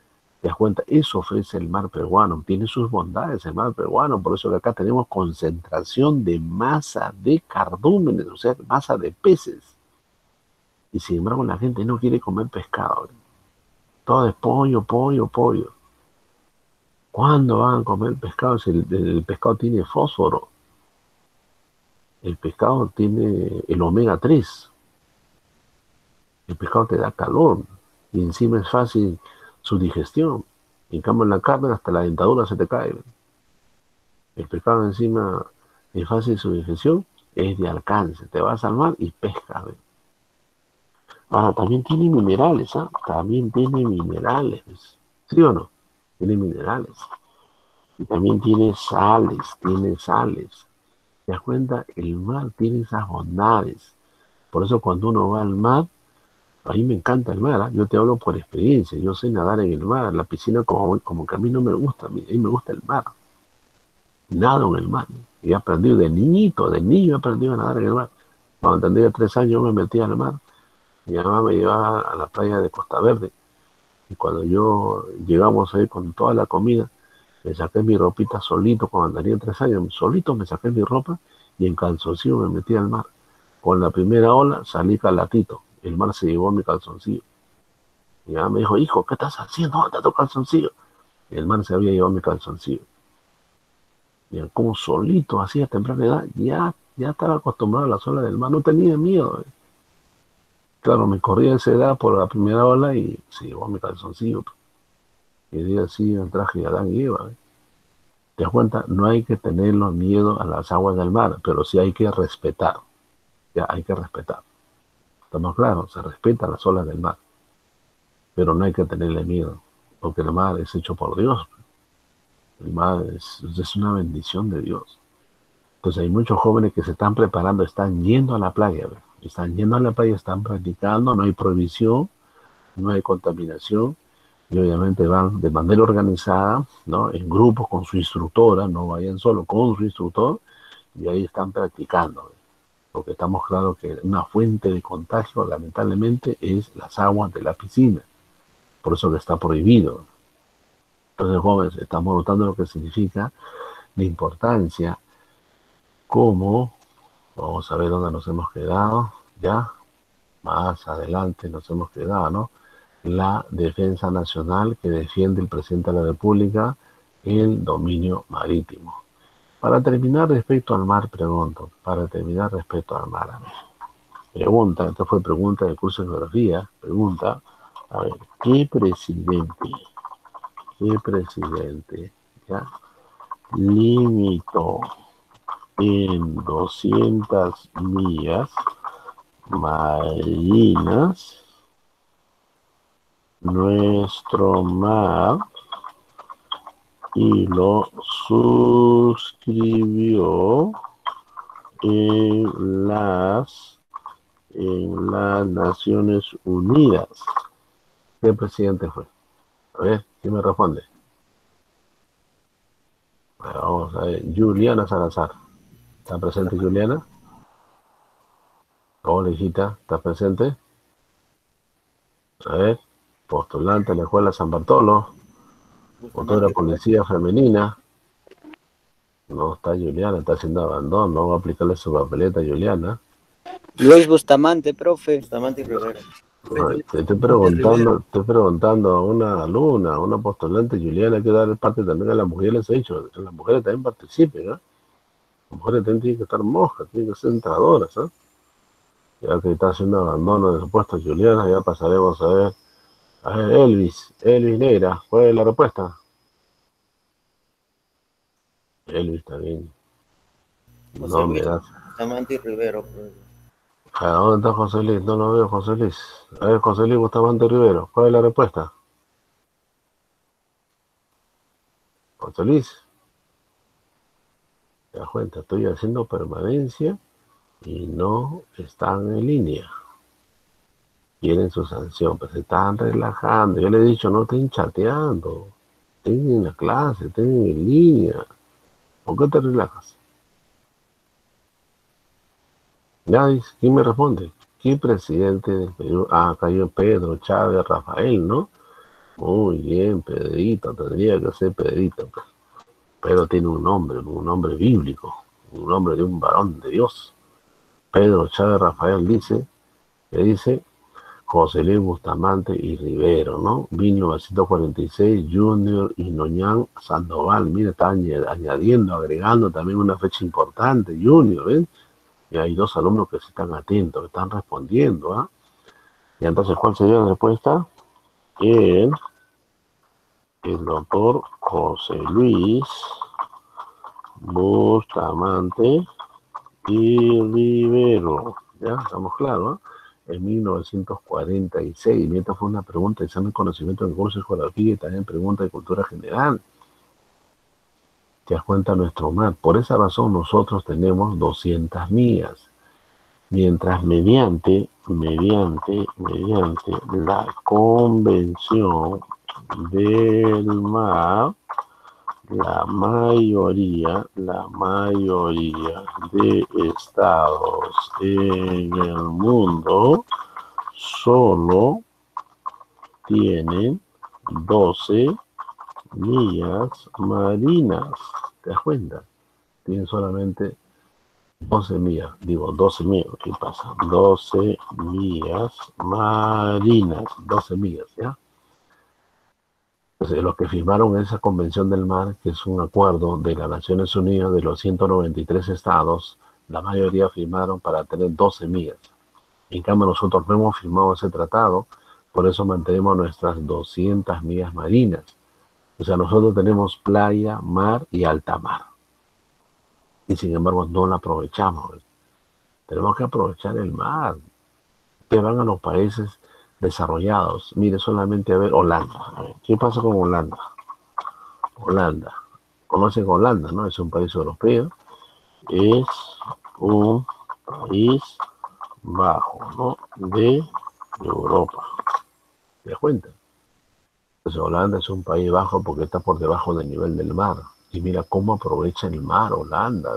¿Te das cuenta? Eso ofrece el mar peruano, tiene sus bondades el mar peruano, por eso que acá tenemos concentración de masa de cardúmenes, o sea, masa de peces. Y sin embargo la gente no quiere comer pescado. Todo es pollo. ¿Cuándo van a comer pescado si el pescado tiene fósforo? El pescado tiene el omega 3. El pescado te da calor y encima es fácil su digestión. En cambio en la carne hasta la dentadura se te cae. El pescado encima es fácil su digestión, es de alcance. Te vas al mar y pescas. Ahora, también tiene minerales, ¿ah? También tiene minerales. ¿Sí o no? Tiene minerales. Y también tiene sales. ¿Te das cuenta? El mar tiene esas bondades. Por eso cuando uno va al mar, a mí me encanta el mar, ¿eh? Yo te hablo por experiencia. Yo sé nadar en el mar. La piscina como que a mí no me gusta. A mí me gusta el mar. Nado en el mar. Y he aprendido de niño he aprendido a nadar en el mar. Cuando tendría 3 años me metí al mar. Mi mamá me llevaba a la playa de Costa Verde. Y cuando llegamos ahí con toda la comida, me saqué mi ropita solito, cuando tenía 3 años, solito me saqué mi ropa y en calzoncillo me metí al mar. Con la primera ola salí calatito, el mar se llevó mi calzoncillo. Mi mamá me dijo, hijo, ¿qué estás haciendo? ¿Dónde está tu calzoncillo? Y el mar se había llevado mi calzoncillo. Y como solito, así a temprana edad, ya estaba acostumbrado a las olas del mar, no tenía miedo. Claro, me corrí a esa edad por la primera ola y se llevó mi calzoncillo. Y día así el traje de Adán y Eva. ¿Te das cuenta? No hay que tenerle miedo a las aguas del mar, pero sí hay que respetar. Ya hay que respetar. Estamos claros, se respetan las olas del mar. Pero no hay que tenerle miedo, porque el mar es hecho por Dios. El mar es una bendición de Dios. Entonces hay muchos jóvenes que se están preparando, están yendo a la playa. Están practicando, no hay prohibición, no hay contaminación. Y obviamente van de manera organizada, ¿no? En grupos con su instructora, no vayan solo con su instructor, y ahí están practicando. Porque estamos claros que una fuente de contagio, lamentablemente, es las aguas de la piscina. Por eso que está prohibido. Entonces, jóvenes, estamos notando lo que significa la importancia, como, vamos a ver dónde nos hemos quedado, ya, más adelante nos hemos quedado, ¿no? La defensa nacional que defiende el presidente de la República, el dominio marítimo. Para terminar respecto al mar, pregunto, a ver, pregunta, esta fue pregunta del curso de geografía, pregunta, a ver, ¿qué presidente, ya, limitó en 200 millas marinas, nuestro mar, y lo suscribió en las Naciones Unidas. ¿Qué presidente fue? A ver, ¿quién me responde? Bueno, vamos a ver, Juliana Salazar. ¿Está presente Juliana? Hola, hijita, ¿estás presente? A ver, postulante de la Escuela San Bartolo, futura policía femenina. No está Juliana, está haciendo abandono, no va a aplicarle su papeleta a Juliana. Luis Bustamante, profe. Bustamante y Rivera. No, te estoy preguntando a una alumna, a una postulante, Juliana, hay que dar parte también a las mujeres, les he dicho, las mujeres también participen, ¿no? Las mujeres también tienen que estar moscas, tienen que ser entradoras, ¿no? Ya que está haciendo abandono de su puesto Juliana, ya pasaremos a ver. A ver, Elvis Negra, ¿cuál es la respuesta? Elvis también. No me das. Bustamante y Rivero. ¿A dónde está José Luis? No lo veo, José Luis. A ver, José Luis Bustamante Rivero, ¿cuál es la respuesta? José Luis. Te das cuenta, estoy haciendo permanencia y no están en línea. Quieren su sanción, pero se están relajando. Yo les he dicho, no estén chateando. Estén en la clase, estén en línea. ¿Por qué te relajas? Ya, ¿quién me responde? ¿Qué presidente del Perú? Ah, cayó Pedro Chávez Rafael, ¿no? Muy bien, Pedrito, tendría que ser Pedrito. Pero tiene un nombre bíblico, un nombre de un varón de Dios. Pedro Chávez Rafael dice José Luis Bustamante y Rivero, ¿no? 1946, Junior y Noñán Sandoval. Mira, está añadiendo, agregando también una fecha importante, Junior, ¿ven? Y hay dos alumnos que se están atentos, que están respondiendo, ¿ah? Y entonces, ¿cuál sería la respuesta? El doctor José Luis Bustamante y Rivero. Ya, estamos claros, ¿eh? En 1946. Y esta fue una pregunta de examen de conocimiento de curso de geografía y también pregunta de cultura general. Te das cuenta nuestro mar. Por esa razón nosotros tenemos 200 millas. Mientras mediante la convención del mar, la mayoría de estados en el mundo solo tienen 12 millas marinas. ¿Te das cuenta? Tienen solamente 12 millas, digo 12 millas, ¿qué pasa? 12 millas marinas, 12 millas, ¿ya? Entonces, los que firmaron esa Convención del Mar, que es un acuerdo de las Naciones Unidas de los 193 estados, la mayoría firmaron para tener 12 millas. En cambio, nosotros no hemos firmado ese tratado, por eso mantenemos nuestras 200 millas marinas. O sea, nosotros tenemos playa, mar y alta mar. Y sin embargo no la aprovechamos. Tenemos que aprovechar el mar. Que van a los países desarrollados. Mire, solamente a ver Holanda. A ver, ¿qué pasa con Holanda? Holanda. Conocen Holanda, ¿no? Es un país europeo. Es un país bajo, ¿no? De Europa. ¿Te das cuenta? Entonces Holanda es un país bajo porque está por debajo del nivel del mar. Y mira cómo aprovecha el mar Holanda.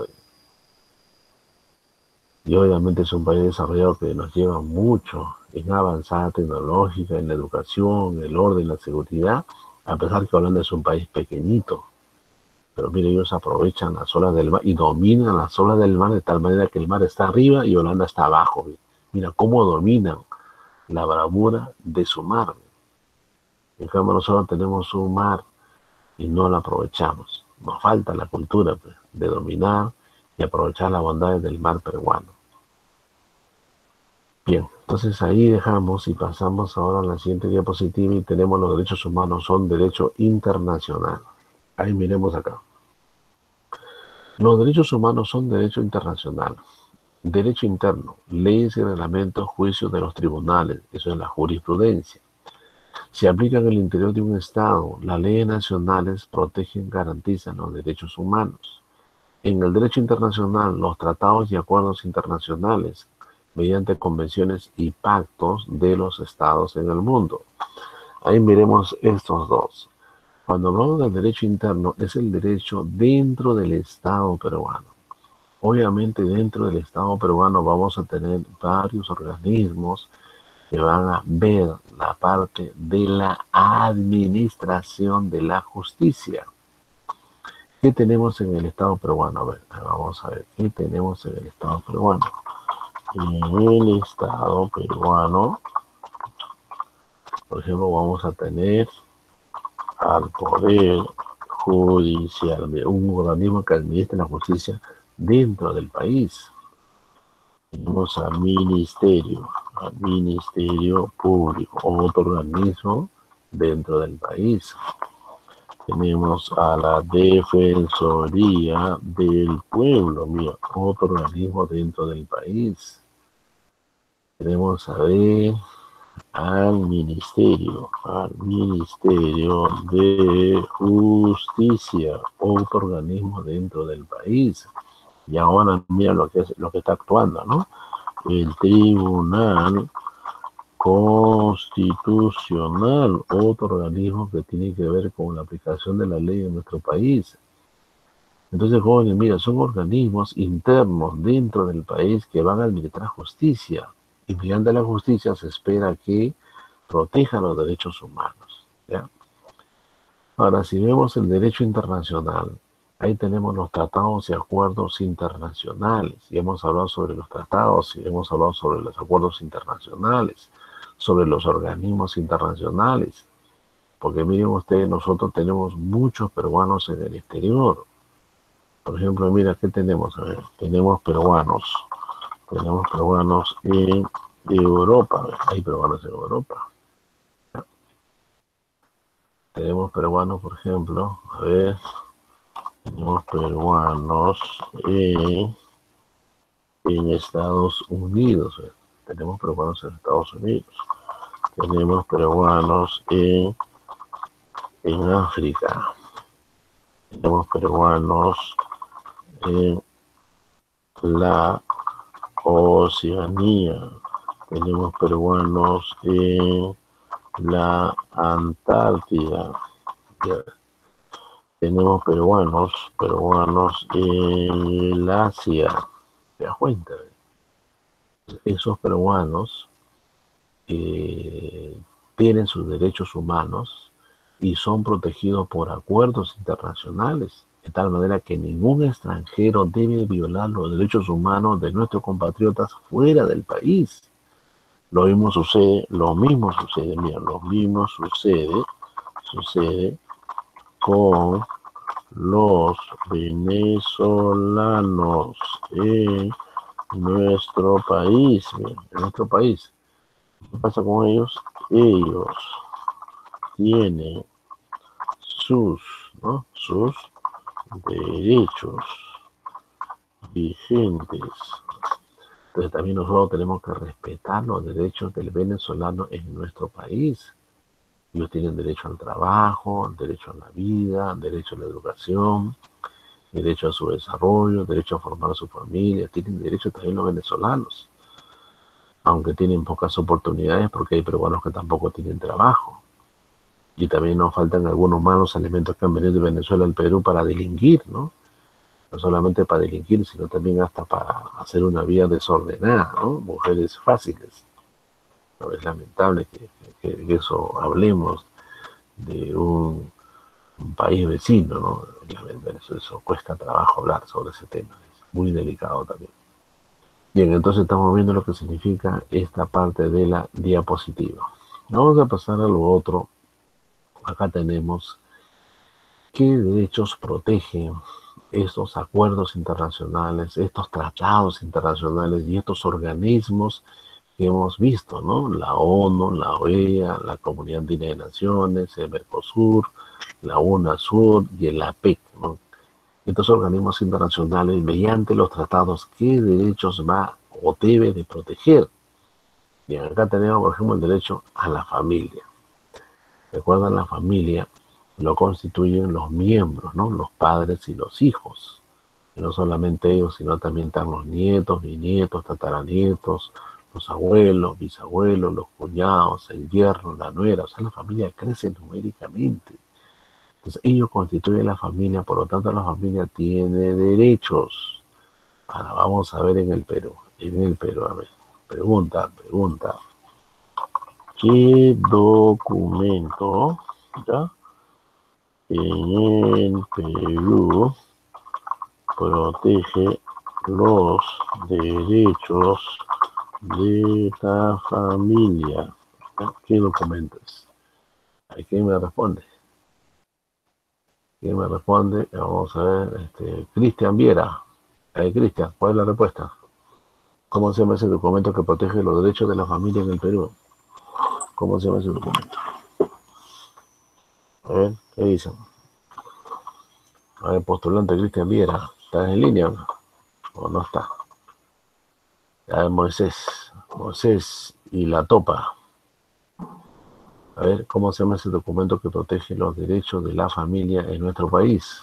Y obviamente es un país desarrollado que nos lleva mucho en avanzada tecnológica, en la educación, el orden, la seguridad, a pesar que Holanda es un país pequeñito. Pero mire, ellos aprovechan las olas del mar y dominan las olas del mar de tal manera que el mar está arriba y Holanda está abajo. Mira cómo dominan la bravura de su mar. En cambio nosotros tenemos un mar y no lo aprovechamos. Nos falta la cultura de dominar y aprovechar las bondades del mar peruano. Bien, entonces ahí dejamos y pasamos ahora a la siguiente diapositiva y tenemos los derechos humanos son derecho internacional. Ahí miremos acá. Los derechos humanos son derecho internacional. Derecho interno, leyes y reglamentos, juicios de los tribunales, eso es la jurisprudencia. Se aplica en el interior de un Estado. Las leyes nacionales protegen, garantizan los derechos humanos. En el derecho internacional, los tratados y acuerdos internacionales, mediante convenciones y pactos de los estados en el mundo. Ahí miremos estos dos. Cuando hablamos del derecho interno, es el derecho dentro del Estado peruano. Obviamente dentro del Estado peruano vamos a tener varios organismos que van a ver la parte de la administración de la justicia. ¿Qué tenemos en el Estado peruano? A ver, vamos a ver, ¿qué tenemos en el Estado peruano? En el Estado peruano, por ejemplo, vamos a tener al Poder Judicial, un organismo que administra la justicia dentro del país. Tenemos al Ministerio Público, otro organismo dentro del país. Tenemos a la Defensoría del Pueblo, mira, otro organismo dentro del país. Tenemos a ver al Ministerio de Justicia, otro organismo dentro del país. Y ahora mira lo que está actuando, ¿no? El Tribunal Constitucional, otro organismo que tiene que ver con la aplicación de la ley en nuestro país. Entonces, jóvenes, mira, son organismos internos dentro del país que van a administrar justicia. Y mediante la justicia se espera que protejan los derechos humanos, ¿ya? Ahora, si vemos el derecho internacional, ahí tenemos los tratados y acuerdos internacionales. Y hemos hablado sobre los tratados y hemos hablado sobre los acuerdos internacionales, sobre los organismos internacionales. Porque miren ustedes, nosotros tenemos muchos peruanos en el exterior. Por ejemplo, mira, ¿qué tenemos? A ver, tenemos peruanos en Europa. Hay peruanos en Europa. Tenemos peruanos, por ejemplo, a ver, tenemos peruanos en Estados Unidos. Tenemos peruanos en Estados Unidos. Tenemos peruanos en África. Tenemos peruanos en la Oceanía. Tenemos peruanos en la Antártida. Tenemos peruanos en el Asia. ¿Te das cuenta? Esos peruanos tienen sus derechos humanos y son protegidos por acuerdos internacionales, de tal manera que ningún extranjero debe violar los derechos humanos de nuestros compatriotas fuera del país. Lo mismo sucede, mira, lo mismo sucede con los venezolanos en nuestro país. ¿Qué pasa con ellos? Ellos tienen sus derechos vigentes. Entonces también nosotros tenemos que respetar los derechos del venezolano en nuestro país. Ellos tienen derecho al trabajo, derecho a la vida, derecho a la educación, derecho a su desarrollo, derecho a formar a su familia. Tienen derecho también los venezolanos, aunque tienen pocas oportunidades porque hay peruanos que tampoco tienen trabajo. Y también nos faltan algunos malos elementos que han venido de Venezuela al Perú para delinquir, ¿no? No solamente para delinquir, sino también hasta para hacer una vida desordenada, ¿no? Mujeres fáciles. ¿No? Es lamentable que eso hablemos de un país vecino, ¿no? Eso cuesta trabajo hablar sobre ese tema, es muy delicado también. Bien, entonces estamos viendo lo que significa esta parte de la diapositiva. Vamos a pasar a lo otro. Acá tenemos qué derechos protegen estos acuerdos internacionales, estos tratados internacionales y estos organismos que hemos visto, ¿no? La ONU, la OEA, la Comunidad Andina de Naciones, el Mercosur, la UNASUR y el APEC, ¿no? Estos organismos internacionales, mediante los tratados, qué derechos va o debe de proteger. Y acá tenemos, por ejemplo, el derecho a la familia. Recuerdan, la familia lo constituyen los miembros, ¿no? Los padres y los hijos. Y no solamente ellos, sino también están los nietos, bisnietos, tataranietos, los abuelos, bisabuelos, los cuñados, el yerno, la nuera. O sea, la familia crece numéricamente. Entonces, ellos constituyen la familia, por lo tanto, la familia tiene derechos. Ahora vamos a ver en el Perú. En el Perú, a ver. Pregunta. ¿Qué documento, ya, en el Perú protege los derechos de la familia? ¿Qué documento es? ¿Quién me responde? ¿Quién me responde? Vamos a ver, Cristian Viera. Cristian, ¿cuál es la respuesta? ¿Cómo se llama ese documento que protege los derechos de la familia en el Perú? ¿Cómo se llama ese documento? A ver, ¿qué dicen? A ver, postulante Cristian Viera, ¿está en línea o no está? A ver, Moisés y la topa. A ver, ¿cómo se llama ese documento que protege los derechos de la familia en nuestro país?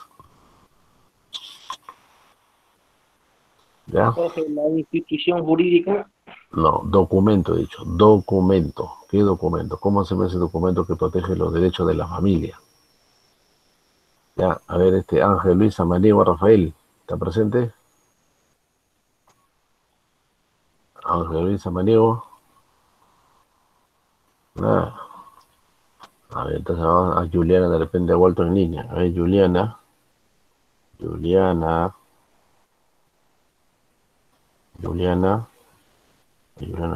¿Ya? La institución jurídica. No, documento he dicho, documento. ¿Qué documento? ¿Cómo se llama ese documento que protege los derechos de la familia? Ya, a ver, Ángel Luis Amaniego Rafael, ¿está presente? Ángel Luis Amaniego. Nada. A ver, entonces vamos a Juliana, de repente ha vuelto en línea. A ver, Juliana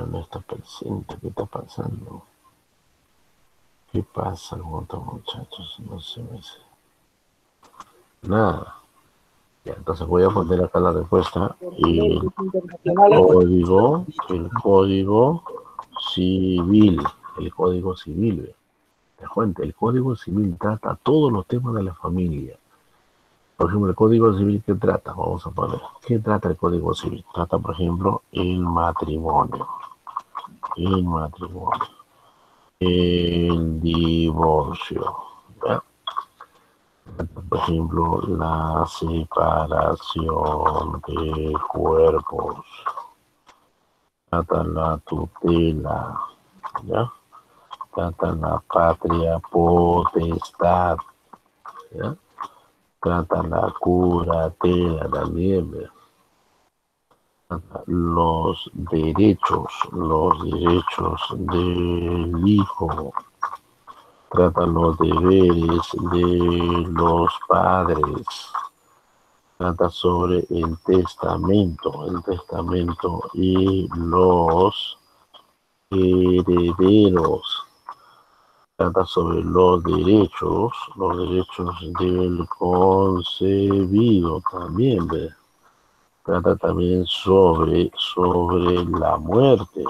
no está presente. ¿Qué está pasando? ¿Qué pasa con estos muchachos? No sé, me sé. Nada. Ya, entonces voy a poner acá la respuesta. Y el código civil. El código civil. Te cuento, el código civil trata todos los temas de la familia. Por ejemplo, el código civil, ¿qué trata? Vamos a poner. ¿Qué trata el código civil? Trata, por ejemplo, el matrimonio. El divorcio. ¿Ya? Por ejemplo, la separación de cuerpos. Trata la tutela. ¿Ya? Trata la patria potestad. ¿Ya? Trata la curatela también. Los derechos del hijo. Trata los deberes de los padres. Trata sobre el testamento y los herederos. Trata sobre los derechos del concebido también, ¿ve? Trata también sobre la muerte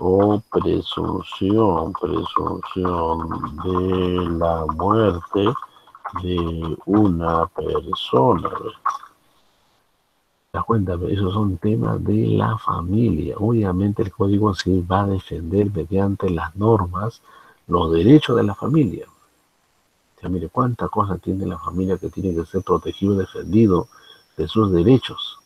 o presunción de la muerte de una persona, ¿ve? ¿Te das cuenta? Esos son temas de la familia. Obviamente el Código Civil va a defender mediante las normas los derechos de la familia. O sea, mire, cuánta cosa tiene la familia que tiene que ser protegido y defendido de sus derechos.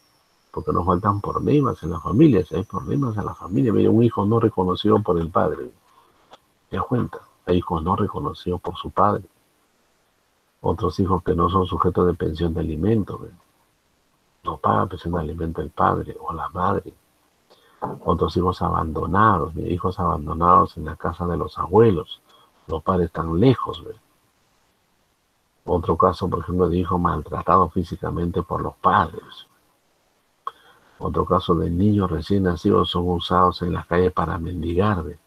Porque nos faltan problemas en la familia. Si hay problemas en la familia, mire, un hijo no reconocido por el padre. ¿Te das cuenta? Hay hijos no reconocidos por su padre. Otros hijos que no son sujetos de pensión de alimentos, ¿ve? No paga pensión de alimento el padre o la madre. Otros hijos abandonados, hijos abandonados en la casa de los abuelos. Los padres están lejos, ¿ve? Otro caso, por ejemplo, de hijos maltratados físicamente por los padres. Otro caso de niños recién nacidos son usados en las calles para mendigar, ¿ve?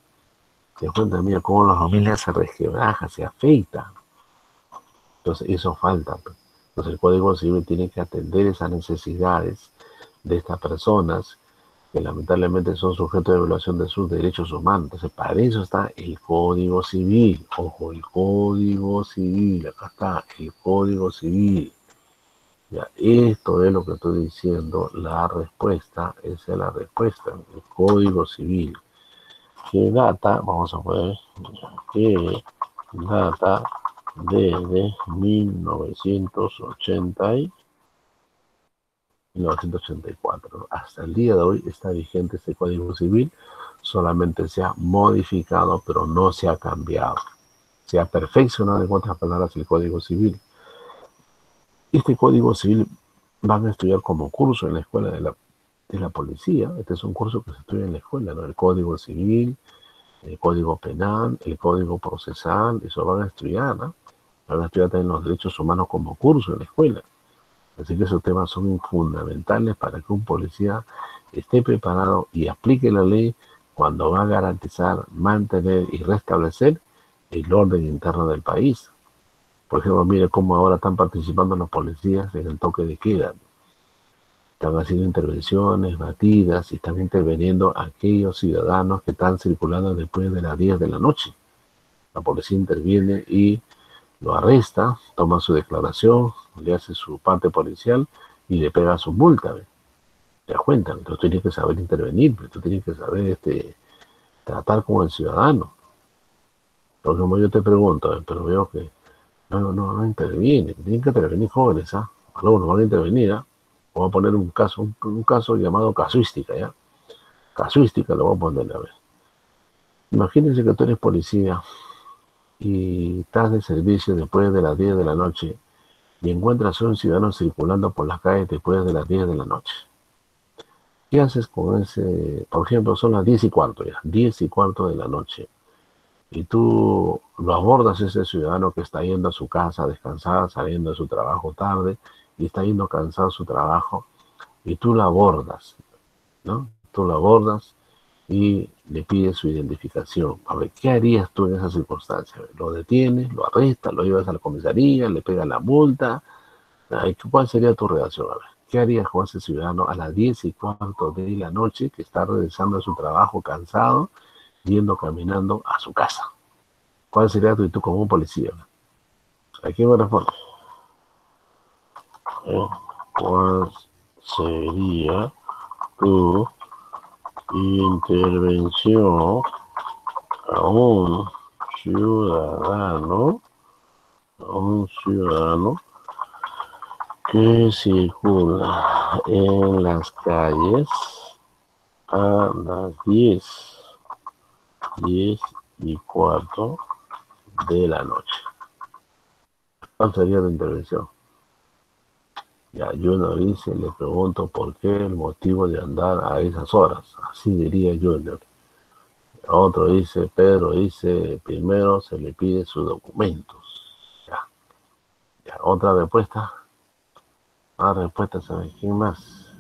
Te das cuenta, mira, cómo la familia se resquebraja, se afecta. Entonces, eso falta, ¿ve? Entonces el Código Civil tiene que atender esas necesidades de estas personas que lamentablemente son sujetos de violación de sus derechos humanos. Entonces, para eso está el Código Civil. Ojo, el Código Civil. Acá está el Código Civil. Ya, esto es lo que estoy diciendo. La respuesta, esa es la respuesta. El Código Civil. Que data, vamos a ver, que data desde 1984. Hasta el día de hoy está vigente este Código Civil, solamente se ha modificado, pero no se ha cambiado. Se ha perfeccionado, en otras palabras, el Código Civil. Este Código Civil van a estudiar como curso en la escuela de la policía. Este es un curso que se estudia en la escuela, ¿no? El Código Civil, el Código Penal, el Código Procesal, eso van a estudiar, ¿no? Van a estudiar también los derechos humanos como curso en la escuela. Así que esos temas son fundamentales para que un policía esté preparado y aplique la ley cuando va a garantizar, mantener y restablecer el orden interno del país. Por ejemplo, mire cómo ahora están participando los policías en el toque de queda. Están haciendo intervenciones, batidas, y están interviniendo aquellos ciudadanos que están circulando después de las 10 de la noche. La policía interviene y lo arresta, toma su declaración, le hace su parte policial y le pega su multa. ¿Ve? ¿Te das cuenta? Entonces tú tienes que saber intervenir, pero tú tienes que saber tratar con el ciudadano. Porque como yo te pregunto, pero veo que no interviene, tienen que intervenir jóvenes, ¿ah? Algunos van a intervenir, ¿ah? Voy a poner un caso llamado casuística, ¿ya? Casuística lo voy a poner, a ver. Imagínense que tú eres policía y estás de servicio después de las 10 de la noche y encuentras a un ciudadano circulando por las calles después de las 10 de la noche. ¿Qué haces con ese? Por ejemplo, son las 10:15 ya, 10:15 de la noche. Y tú lo abordas ese ciudadano que está yendo a su casa a descansar, saliendo de su trabajo tarde y está yendo cansado a su trabajo, y tú lo abordas, ¿no? Tú lo abordas y le pides su identificación. A ver, ¿qué harías tú en esa circunstancia? ¿Lo detienes, lo arrestas, lo llevas a la comisaría, le pegas la multa? ¿Cuál sería tu reacción? A ver, ¿qué harías con ese ciudadano a las 10:15 de la noche que está regresando a su trabajo cansado, yendo caminando a su casa? ¿Cuál sería tu actitud como un policía? ¿A quién me responde? ¿Cuál sería tu intervención a un ciudadano que circula en las calles a las 10:15 de la noche? ¿Cuál sería tu intervención? Ya, Junior dice, le pregunto por qué el motivo de andar a esas horas. Así diría Junior. Otro dice, Pedro dice, primero se le pide sus documentos. Ya. Otra respuesta. Más respuestas, ¿sabes quién más?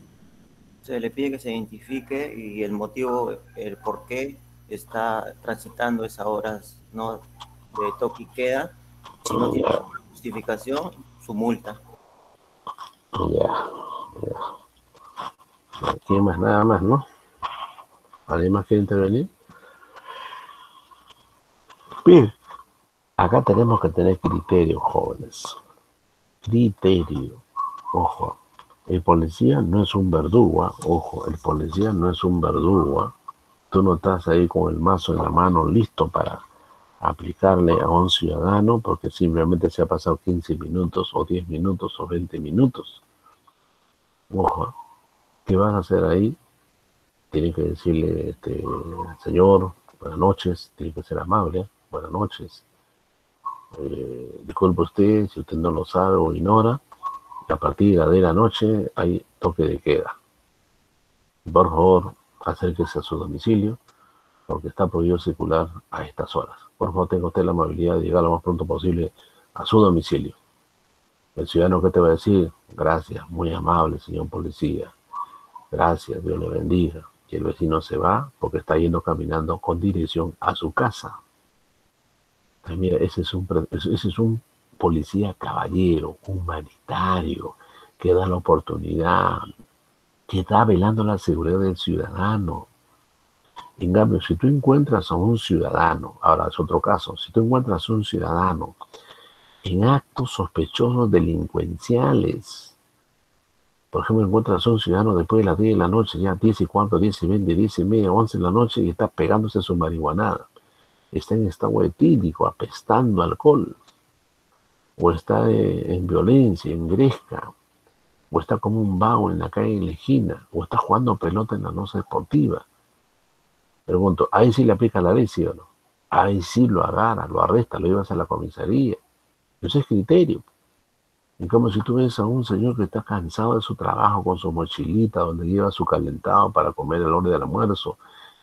Se le pide que se identifique y el motivo, el por qué está transitando esas horas, ¿no?, de toque y queda. Si no tiene justificación, su multa. Ya. ¿Quién más? Nada más, ¿no? ¿Alguien más quiere intervenir? Bien. Acá tenemos que tener criterio, jóvenes. Criterio. Ojo. El policía no es un verdugo, ojo, el policía no es un verdugo. Tú no estás ahí con el mazo en la mano listo para aplicarle a un ciudadano porque simplemente se ha pasado 15 minutos o 10 minutos o 20 minutos. Ojo, ¿qué vas a hacer ahí? Tienes que decirle, señor, buenas noches, tiene que ser amable, buenas noches. Disculpe usted, si usted no lo sabe o ignora, a partir de la noche hay toque de queda. Por favor, acérquese a su domicilio, porque está prohibido circular a estas horas. Por favor, tenga usted la amabilidad de llegar lo más pronto posible a su domicilio. El ciudadano que te va a decir, gracias, muy amable, señor policía. Gracias, Dios le bendiga. Y el vecino se va porque está yendo caminando con dirección a su casa. Entonces, mira, ese es un policía caballero, humanitario, que da la oportunidad. que está velando la seguridad del ciudadano. En cambio, si tú encuentras a un ciudadano, ahora es otro caso, si tú encuentras a un ciudadano en actos sospechosos delincuenciales, por ejemplo, encuentras a un ciudadano después de las 10 de la noche, ya 10 y cuarto, 10 y 20, 10 y media, 11 de la noche, y está pegándose su marihuanada, está en estado etílico, apestando alcohol, o está en violencia, en gresca, o está como un vago en la calle en la esquina, o está jugando pelota en la noche deportiva. Pregunto, ¿ahí sí le aplica la ley, sí o no? Ahí sí lo agarra, lo arresta, lo llevas a la comisaría. Ese es criterio. En cambio, si tú ves a un señor que está cansado de su trabajo con su mochilita, donde lleva su calentado para comer a la hora del almuerzo,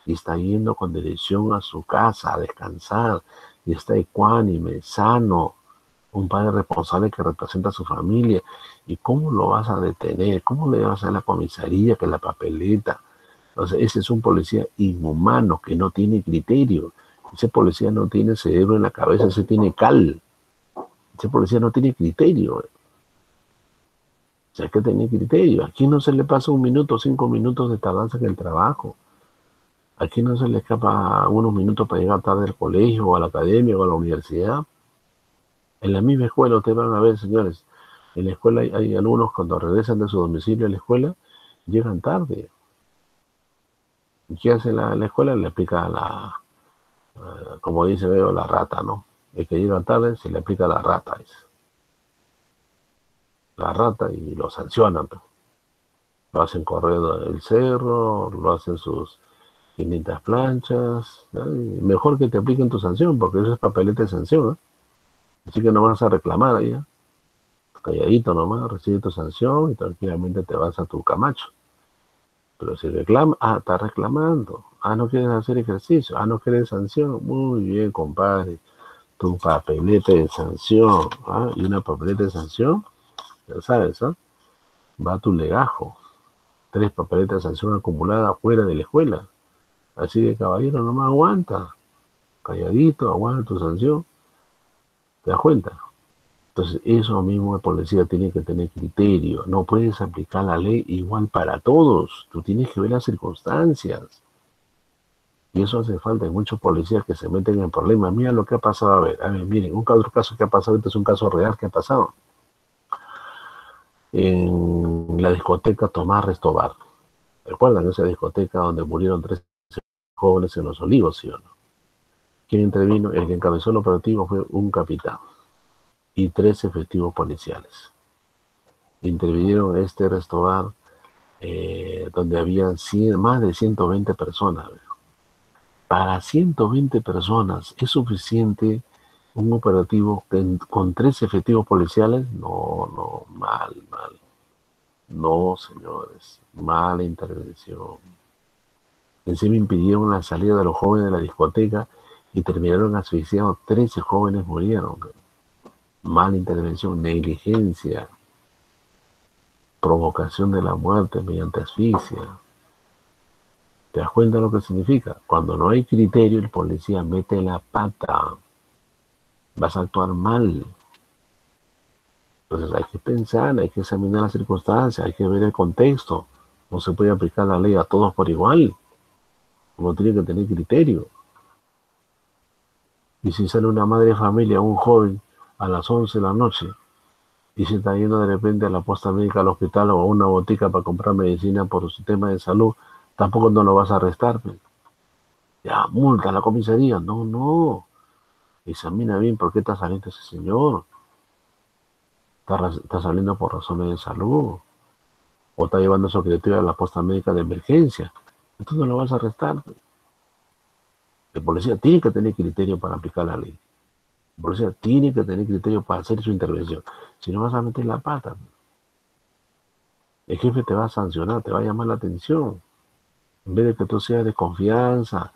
y está yendo con dirección a su casa a descansar, y está ecuánime, sano, un padre responsable que representa a su familia, ¿y cómo lo vas a detener? ¿Cómo le vas a la comisaría, que la papeleta? Entonces, ese es un policía inhumano que no tiene criterio. Ese policía no tiene cerebro en la cabeza, ese tiene cal. Ese policía no tiene criterio. O sea, hay que tener criterio. Aquí no se le pasa 1 minuto, 5 minutos de tardanza en el trabajo. Aquí no se le escapa unos minutos para llegar tarde al colegio, o a la academia, o a la universidad. En la misma escuela ustedes van a ver, señores, en la escuela hay alumnos cuando regresan de su domicilio a la escuela, llegan tarde. ¿Y qué hace la escuela? Le aplica como dice Veo, la rata, ¿no? El que llega tarde se le aplica la rata. La rata, y lo sancionan. Lo hacen correr el cerro, lo hacen sus 500 planchas. ¿No? Mejor que te apliquen tu sanción, porque eso es papeleta de sanción, ¿no? Así que no vas a reclamar ahí, ¿eh? Calladito nomás, recibe tu sanción y tranquilamente te vas a tu Camacho. Pero si reclama, está reclamando. No quieres hacer ejercicio. No quieres sanción. Muy bien, compadre. Tu papeleta de sanción. Y una papeleta de sanción, ya sabes, va a tu legajo. 3 papeletas de sanción acumuladas fuera de la escuela. Así que, caballero, nomás aguanta. Calladito, aguanta tu sanción. ¿Te das cuenta? Entonces, eso mismo el policía tiene que tener criterio. No puedes aplicar la ley igual para todos. Tú tienes que ver las circunstancias. Y eso hace falta. Hay muchos policías que se meten en problemas. Mira lo que ha pasado. A ver, miren, otro caso que ha pasado. Este es un caso real que ha pasado. En la discoteca Tomás Restobar. ¿Recuerdan esa discoteca donde murieron 13 jóvenes en Los Olivos, sí o no? ¿Quién intervino? El que encabezó el operativo fue un capitán y 3 efectivos policiales. Intervinieron en este restaurante donde habían más de 120 personas. Para 120 personas es suficiente un operativo con 3 efectivos policiales. No, mal. No, señores, mala intervención. Encima impidieron la salida de los jóvenes de la discoteca y terminaron asfixiados. 13 jóvenes murieron. Mala intervención, negligencia, provocación de la muerte mediante asfixia. ¿Te das cuenta de lo que significa? Cuando no hay criterio, el policía mete la pata. Vas a actuar mal. Entonces hay que pensar, hay que examinar las circunstancias, hay que ver el contexto. No se puede aplicar la ley a todos por igual. Uno tiene que tener criterio. Y si sale una madre de familia, un joven, a las 11 de la noche, y se está yendo de repente a la posta médica al hospital o a una botica para comprar medicina por su tema de salud, tampoco no lo vas a arrestar. Ya, multa a la comisaría. No. Examina bien por qué está saliendo ese señor. Está saliendo por razones de salud. O está llevando a su criatura a la posta médica de emergencia. Entonces no lo vas a arrestar. El policía tiene que tener criterio para aplicar la ley. El policía tiene que tener criterio para hacer su intervención. Si no, vas a meter la pata. El jefe te va a sancionar, te va a llamar la atención. En vez de que tú seas de confianza,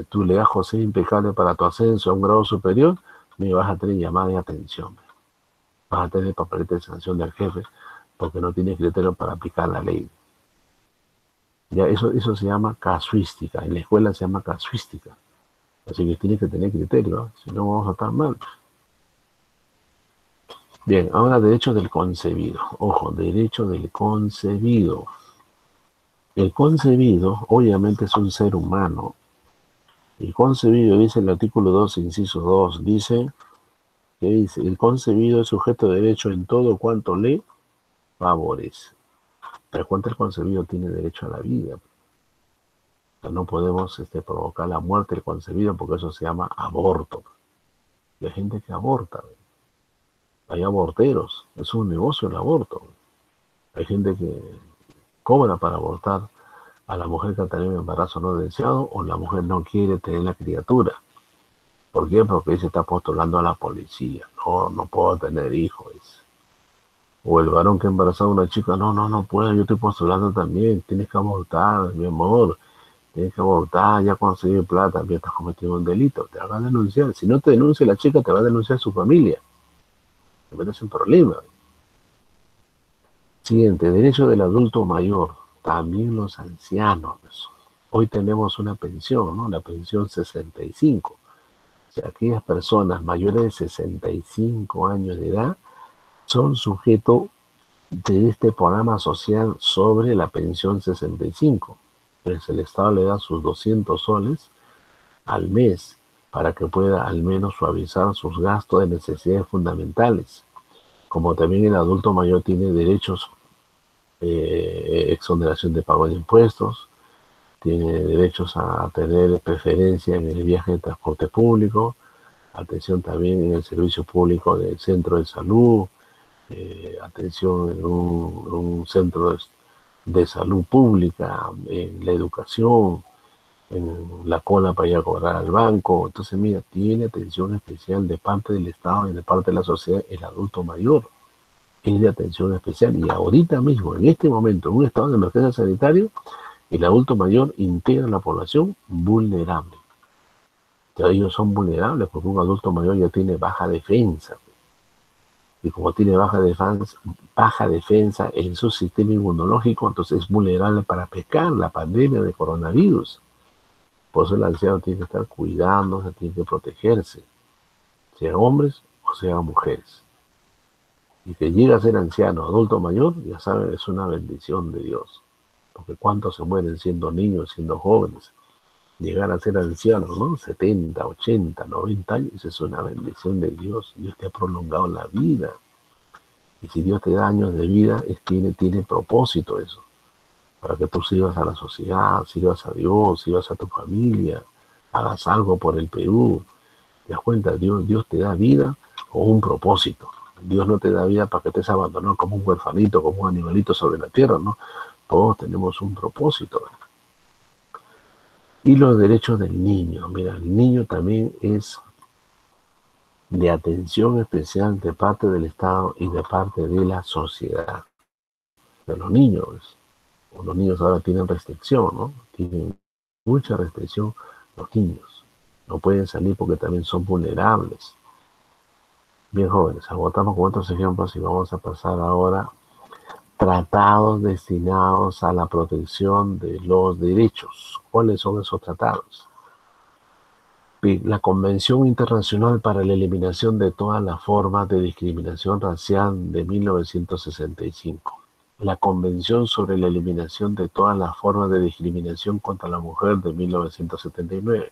tu legajo sea impecable para tu ascenso a un grado superior, me vas a tener llamada de atención. Vas a tener papeleta de sanción del jefe porque no tienes criterio para aplicar la ley. Ya eso se llama casuística. En la escuela se llama casuística. Así que tienes que tener criterio, ¿no? Si no vamos a estar mal. Bien, ahora derecho del concebido. Ojo, derecho del concebido. El concebido, obviamente, es un ser humano. El concebido, dice el artículo 2, inciso 2, dice, que dice, el concebido es sujeto de derecho en todo cuanto le favorece. Pero cuánto el concebido tiene derecho a la vida. O sea, no podemos provocar la muerte del concebido porque eso se llama aborto. Y hay gente que aborta. Hay aborteros. Es un negocio el aborto. Hay gente que cobra para abortar a la mujer que ha tenido un embarazo no deseado o la mujer no quiere tener la criatura. ¿Por qué? Porque se está postulando a la policía. No, no puedo tener hijos. O el varón que ha embarazado a una chica, no puedo, yo estoy postulando también, tienes que abortar, mi amor, tienes que abortar, ya conseguí plata, también estás cometiendo un delito, te van a denunciar. Si no te denuncia la chica, te va a denunciar su familia. Te metes en problema. Siguiente, derecho del adulto mayor, también los ancianos. Hoy tenemos una pensión, ¿no? La pensión 65. O sea, aquellas personas mayores de 65 años de edad son sujetos de este programa social sobre la pensión 65. Entonces el Estado le da sus 200 soles al mes para que pueda al menos suavizar sus gastos de necesidades fundamentales. Como también el adulto mayor tiene derechos, exoneración de pago de impuestos, tiene derechos a tener preferencia en el viaje de transporte público, atención también en el servicio público del centro de salud, atención en un centro de salud pública, en la educación, en la cola para ir a cobrar al banco. Entonces, mira, tiene atención especial de parte del Estado y de parte de la sociedad. El adulto mayor es de atención especial. Y ahorita mismo, en este momento, en un estado de emergencia sanitaria, el adulto mayor integra la población vulnerable. Ya ellos son vulnerables porque un adulto mayor ya tiene baja defensa. Y como tiene baja defensa en su sistema inmunológico, entonces es vulnerable para pecar la pandemia de coronavirus. Por eso el anciano tiene que estar cuidándose, tiene que protegerse, sean hombres o sean mujeres. Y que llega a ser anciano, adulto mayor, ya saben, es una bendición de Dios. Porque cuántos se mueren siendo niños, siendo jóvenes. Llegar a ser ancianos, ¿no? 70, 80, 90 años, es una bendición de Dios. Dios te ha prolongado la vida. Y si Dios te da años de vida, tiene propósito eso. Para que tú sirvas a la sociedad, sirvas a Dios, sirvas a tu familia, hagas algo por el Perú. ¿Te das cuenta? Dios te da vida con un propósito. Dios no te da vida para que estés abandonado como un huerfanito, como un animalito sobre la tierra, ¿no? Todos tenemos un propósito. Y los derechos del niño. Mira, el niño también es de atención especial de parte del Estado y de parte de la sociedad. De los niños. Los niños ahora tienen restricción, ¿no? Tienen mucha restricción los niños. No pueden salir porque también son vulnerables. Bien, jóvenes, agotamos con otros ejemplos y vamos a pasar ahora tratados destinados a la protección de los derechos. ¿Cuáles son esos tratados? La Convención Internacional para la Eliminación de todas las formas de discriminación racial de 1965. La Convención sobre la Eliminación de todas las formas de discriminación contra la mujer de 1979.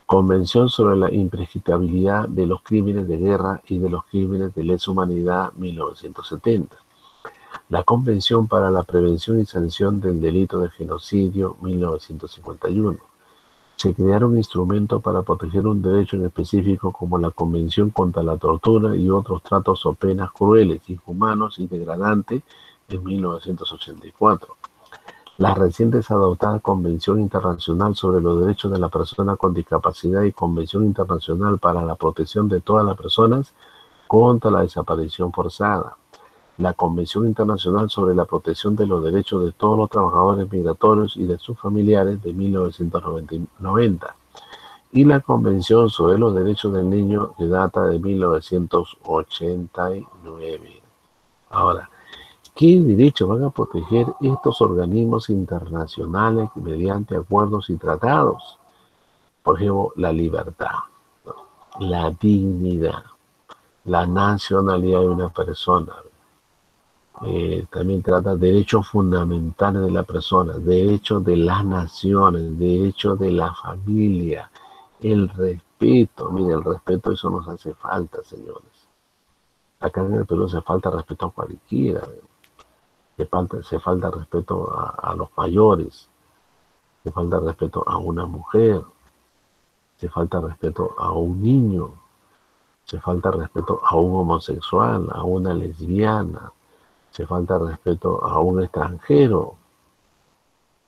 Convención sobre la imprescriptibilidad de los crímenes de guerra y de los crímenes de lesa humanidad 1970. La Convención para la Prevención y Sanción del Delito de Genocidio 1951. Se crearon instrumentos para proteger un derecho en específico como la Convención contra la Tortura y otros tratos o penas crueles, inhumanos y degradantes en 1984. Las recientes adoptadas Convención Internacional sobre los Derechos de la Persona con Discapacidad y Convención Internacional para la Protección de todas las personas contra la desaparición forzada. La Convención Internacional sobre la Protección de los Derechos de todos los trabajadores migratorios y de sus familiares de 1990. Y la Convención sobre los Derechos del Niño que data de 1989. Ahora, ¿qué derechos van a proteger estos organismos internacionales mediante acuerdos y tratados? Por ejemplo, la libertad, la dignidad, la nacionalidad de una persona, También trata derechos fundamentales de la persona, derechos de las naciones, derechos de la familia, el respeto. Mire, el respeto, eso nos hace falta, señores. Acá en el Perú se falta respeto a cualquiera, se falta respeto a los mayores, se falta respeto a una mujer, se falta respeto a un niño, se falta respeto a un homosexual, a una lesbiana, se falta respeto a un extranjero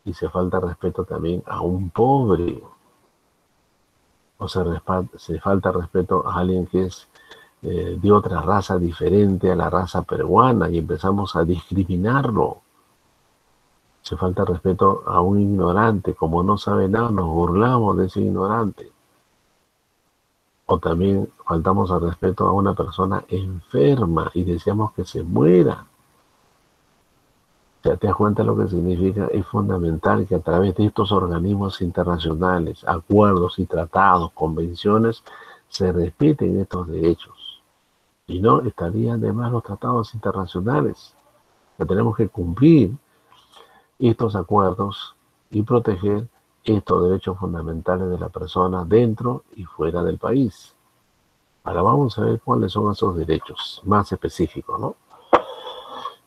y se falta respeto también a un pobre. O se falta respeto a alguien que es de otra raza diferente a la raza peruana y empezamos a discriminarlo. Se falta respeto a un ignorante, como no sabe nada, nos burlamos de ese ignorante. O también faltamos al respeto a una persona enferma y deseamos que se muera. O sea, te das cuenta de lo que significa. Es fundamental que a través de estos organismos internacionales, acuerdos y tratados, convenciones, se respeten estos derechos. Y no estarían de más los tratados internacionales. Que tenemos que cumplir estos acuerdos y proteger estos derechos fundamentales de la persona dentro y fuera del país. Ahora vamos a ver cuáles son esos derechos más específicos, ¿no?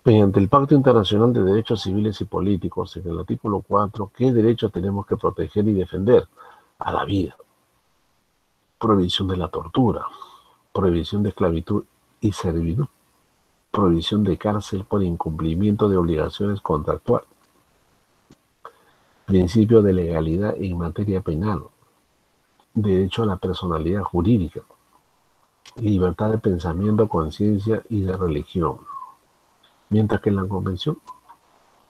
Mediante el Pacto Internacional de Derechos Civiles y Políticos, en el artículo 4, ¿qué derechos tenemos que proteger y defender? A la vida. Prohibición de la tortura, prohibición de esclavitud y servidumbre, prohibición de cárcel por incumplimiento de obligaciones contractuales, principio de legalidad en materia penal, derecho a la personalidad jurídica, libertad de pensamiento, conciencia y de religión. Mientras que en la Convención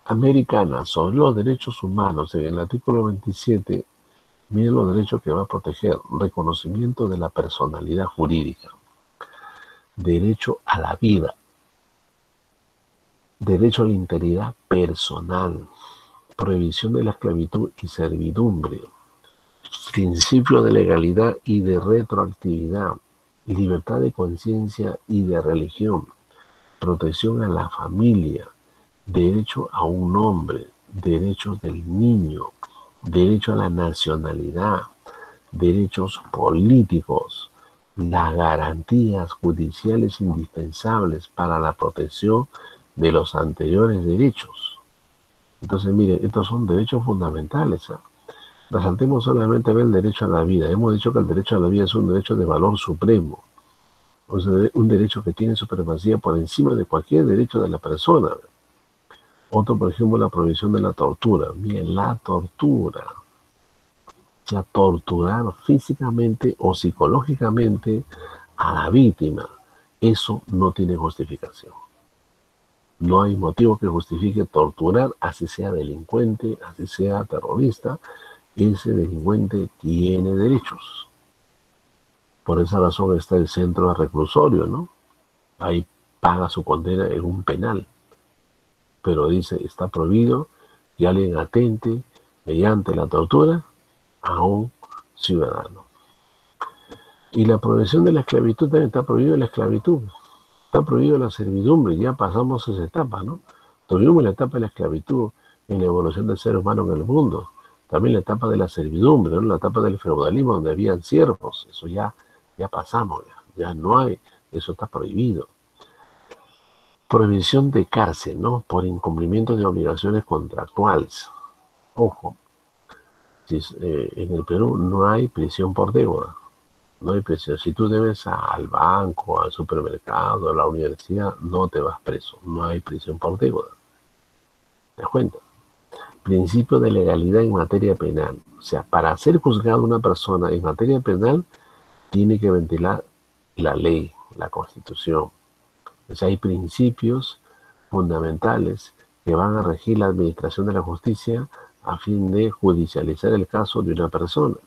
Americana sobre los Derechos Humanos, en el artículo 27, miren los derechos que va a proteger: reconocimiento de la personalidad jurídica, derecho a la vida, derecho a la integridad personal, prohibición de la esclavitud y servidumbre, principio de legalidad y de retroactividad, libertad de conciencia y de religión, protección a la familia, derecho a un nombre, derechos del niño, derecho a la nacionalidad, derechos políticos, las garantías judiciales indispensables para la protección de los anteriores derechos. Entonces, mire, estos son derechos fundamentales. Resaltemos solamente ver el derecho a la vida. Hemos dicho que el derecho a la vida es un derecho de valor supremo. O sea, un derecho que tiene supremacía por encima de cualquier derecho de la persona. Otro, por ejemplo, la prohibición de la tortura. Bien, la tortura. O sea, torturar físicamente o psicológicamente a la víctima. Eso no tiene justificación. No hay motivo que justifique torturar, así sea delincuente, así sea terrorista. Ese delincuente tiene derechos. Por esa razón está el centro de reclusorio, ¿no? Ahí paga su condena en un penal. Pero dice, está prohibido que alguien atente mediante la tortura a un ciudadano. Y la prohibición de la esclavitud también está prohibida la esclavitud. Está prohibida la servidumbre. Ya pasamos esa etapa, ¿no? Tuvimos la etapa de la esclavitud en la evolución del ser humano en el mundo. También la etapa de la servidumbre, ¿no? La etapa del feudalismo donde habían siervos. Eso ya pasamos, ya no hay, eso está prohibido. Prohibición de cárcel, ¿no? Por incumplimiento de obligaciones contractuales. Ojo, en el Perú no hay prisión por deuda, no hay prisión. Si tú debes al banco, al supermercado, a la universidad, no te vas preso, no hay prisión por deuda. ¿Te das cuenta? Principio de legalidad en materia penal. O sea, para ser juzgado una persona en materia penal, tiene que ventilar la ley, la Constitución. O sea, hay principios fundamentales que van a regir la administración de la justicia a fin de judicializar el caso de una persona.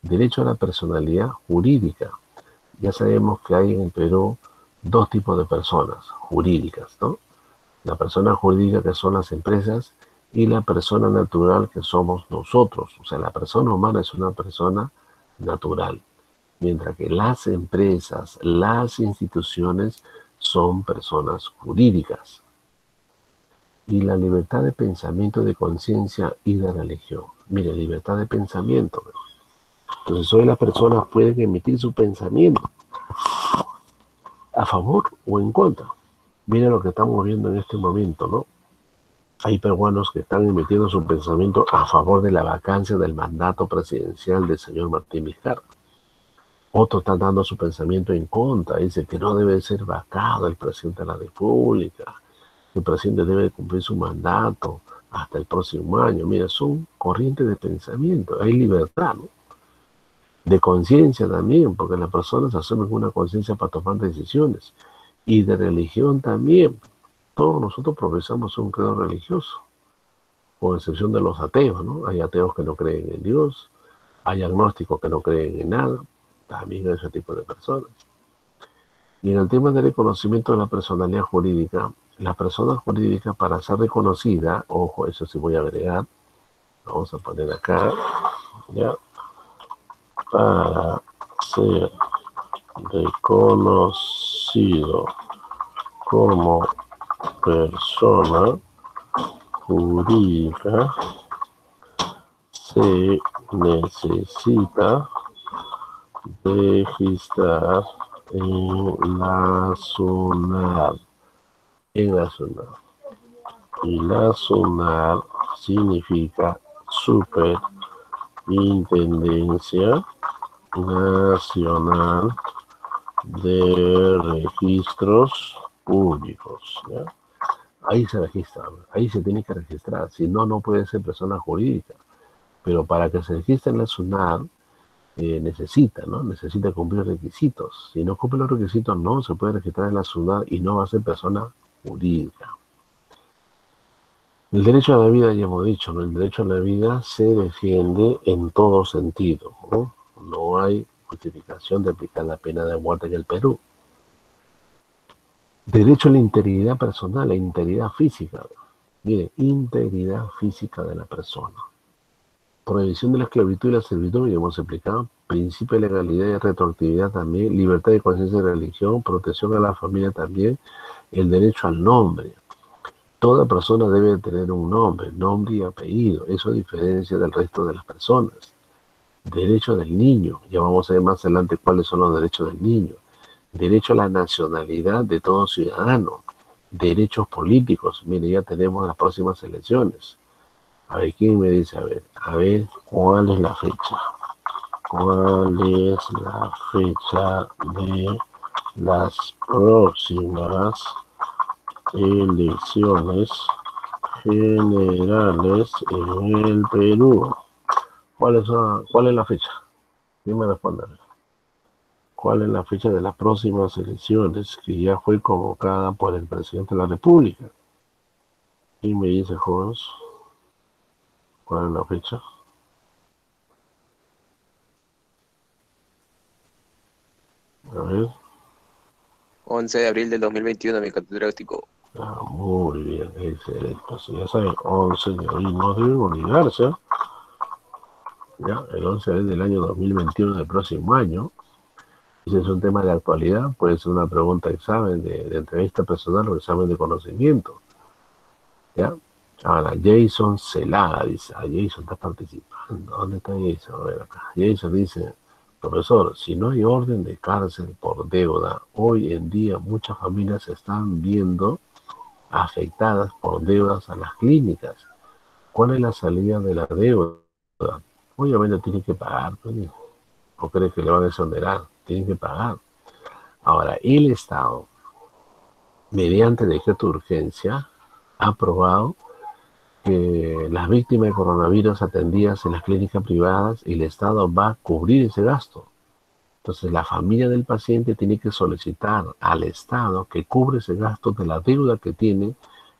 Derecho a la personalidad jurídica. Ya sabemos que hay en el Perú dos tipos de personas jurídicas, ¿no? La persona jurídica, que son las empresas, y la persona natural, que somos nosotros. O sea, la persona humana es una persona natural. Mientras que las empresas, las instituciones son personas jurídicas. y la libertad de pensamiento, de conciencia y de religión. Mire, libertad de pensamiento. Entonces hoy las personas pueden emitir su pensamiento a favor o en contra. Mire lo que estamos viendo en este momento, ¿no? Hay peruanos que están emitiendo su pensamiento a favor de la vacancia del mandato presidencial del señor Martín Vizcarra. Otros están dando su pensamiento en contra. Dice que no debe ser vacado el presidente de la República, que el presidente debe cumplir su mandato hasta el próximo año. Mira, son corrientes de pensamiento. Hay libertad, ¿no? De conciencia también, porque las personas asumen una conciencia para tomar decisiones. Y de religión también. Todos nosotros profesamos un credo religioso, con excepción de los ateos, ¿no? Hay ateos que no creen en Dios, hay agnósticos que no creen en nada, también hay ese tipo de personas. Y en el tema del reconocimiento de la personalidad jurídica, la persona jurídica para ser reconocida, ojo, eso sí voy a agregar, vamos a poner acá, ya, para ser reconocido como persona jurídica se necesita registrar en la SUNAT, y la SUNAT significa Superintendencia Nacional de Registros Públicos, ¿ya? Ahí se registra, ahí se tiene que registrar, si no, no puede ser persona jurídica. Pero para que se registre en la SUNAT, necesita cumplir requisitos. Si no cumple los requisitos, no se puede registrar en la SUNAT y no va a ser persona jurídica. El derecho a la vida, ya hemos dicho, ¿no? El derecho a la vida se defiende en todo sentido, ¿no? No hay justificación de aplicar la pena de muerte en el Perú. Derecho a la integridad personal, la integridad física. Mire, integridad física de la persona. Prohibición de la esclavitud y la servitud, ya hemos explicado. Principio de legalidad y retroactividad también. Libertad de conciencia y religión. Protección a la familia también. El derecho al nombre. Toda persona debe tener un nombre y apellido. Eso diferencia del resto de las personas. Derecho del niño. Ya vamos a ver más adelante cuáles son los derechos del niño. Derecho a la nacionalidad de todo ciudadano. Derechos políticos. Mire, ya tenemos las próximas elecciones. A ver, ¿quién me dice? A ver, ¿cuál es la fecha? ¿Cuál es la fecha de las próximas elecciones generales en el Perú? ¿Cuál es la fecha? ¿Quién me responde? ¿Cuál es la fecha de las próximas elecciones que ya fue convocada por el presidente de la República? ¿Quién me dice, jóvenes? ¿Cuál es la fecha? A ver. 11 de abril del 2021, mi catedrático. Muy bien, excelente. Pues ya saben, 11 de abril, no deben olvidarse, ¿eh? Ya, el 11 de abril del año 2021 del próximo año. Si es un tema de actualidad, puede ser una pregunta de examen, de entrevista personal o examen de conocimiento. ¿Ya? Ahora, Jason Celada dice, Jason está participando. ¿Dónde está Jason? A ver acá. Jason dice, profesor, si no hay orden de cárcel por deuda, hoy en día muchas familias se están viendo afectadas por deudas a las clínicas. ¿Cuál es la salida de la deuda? Obviamente tienen que pagar, ¿no? ¿O cree que le van a exonerar? Tienen que pagar. Ahora, el Estado, mediante decreto de urgencia, ha aprobado que las víctimas de coronavirus atendidas en las clínicas privadas, el Estado va a cubrir ese gasto. Entonces, la familia del paciente tiene que solicitar al Estado que cubre ese gasto de la deuda que tiene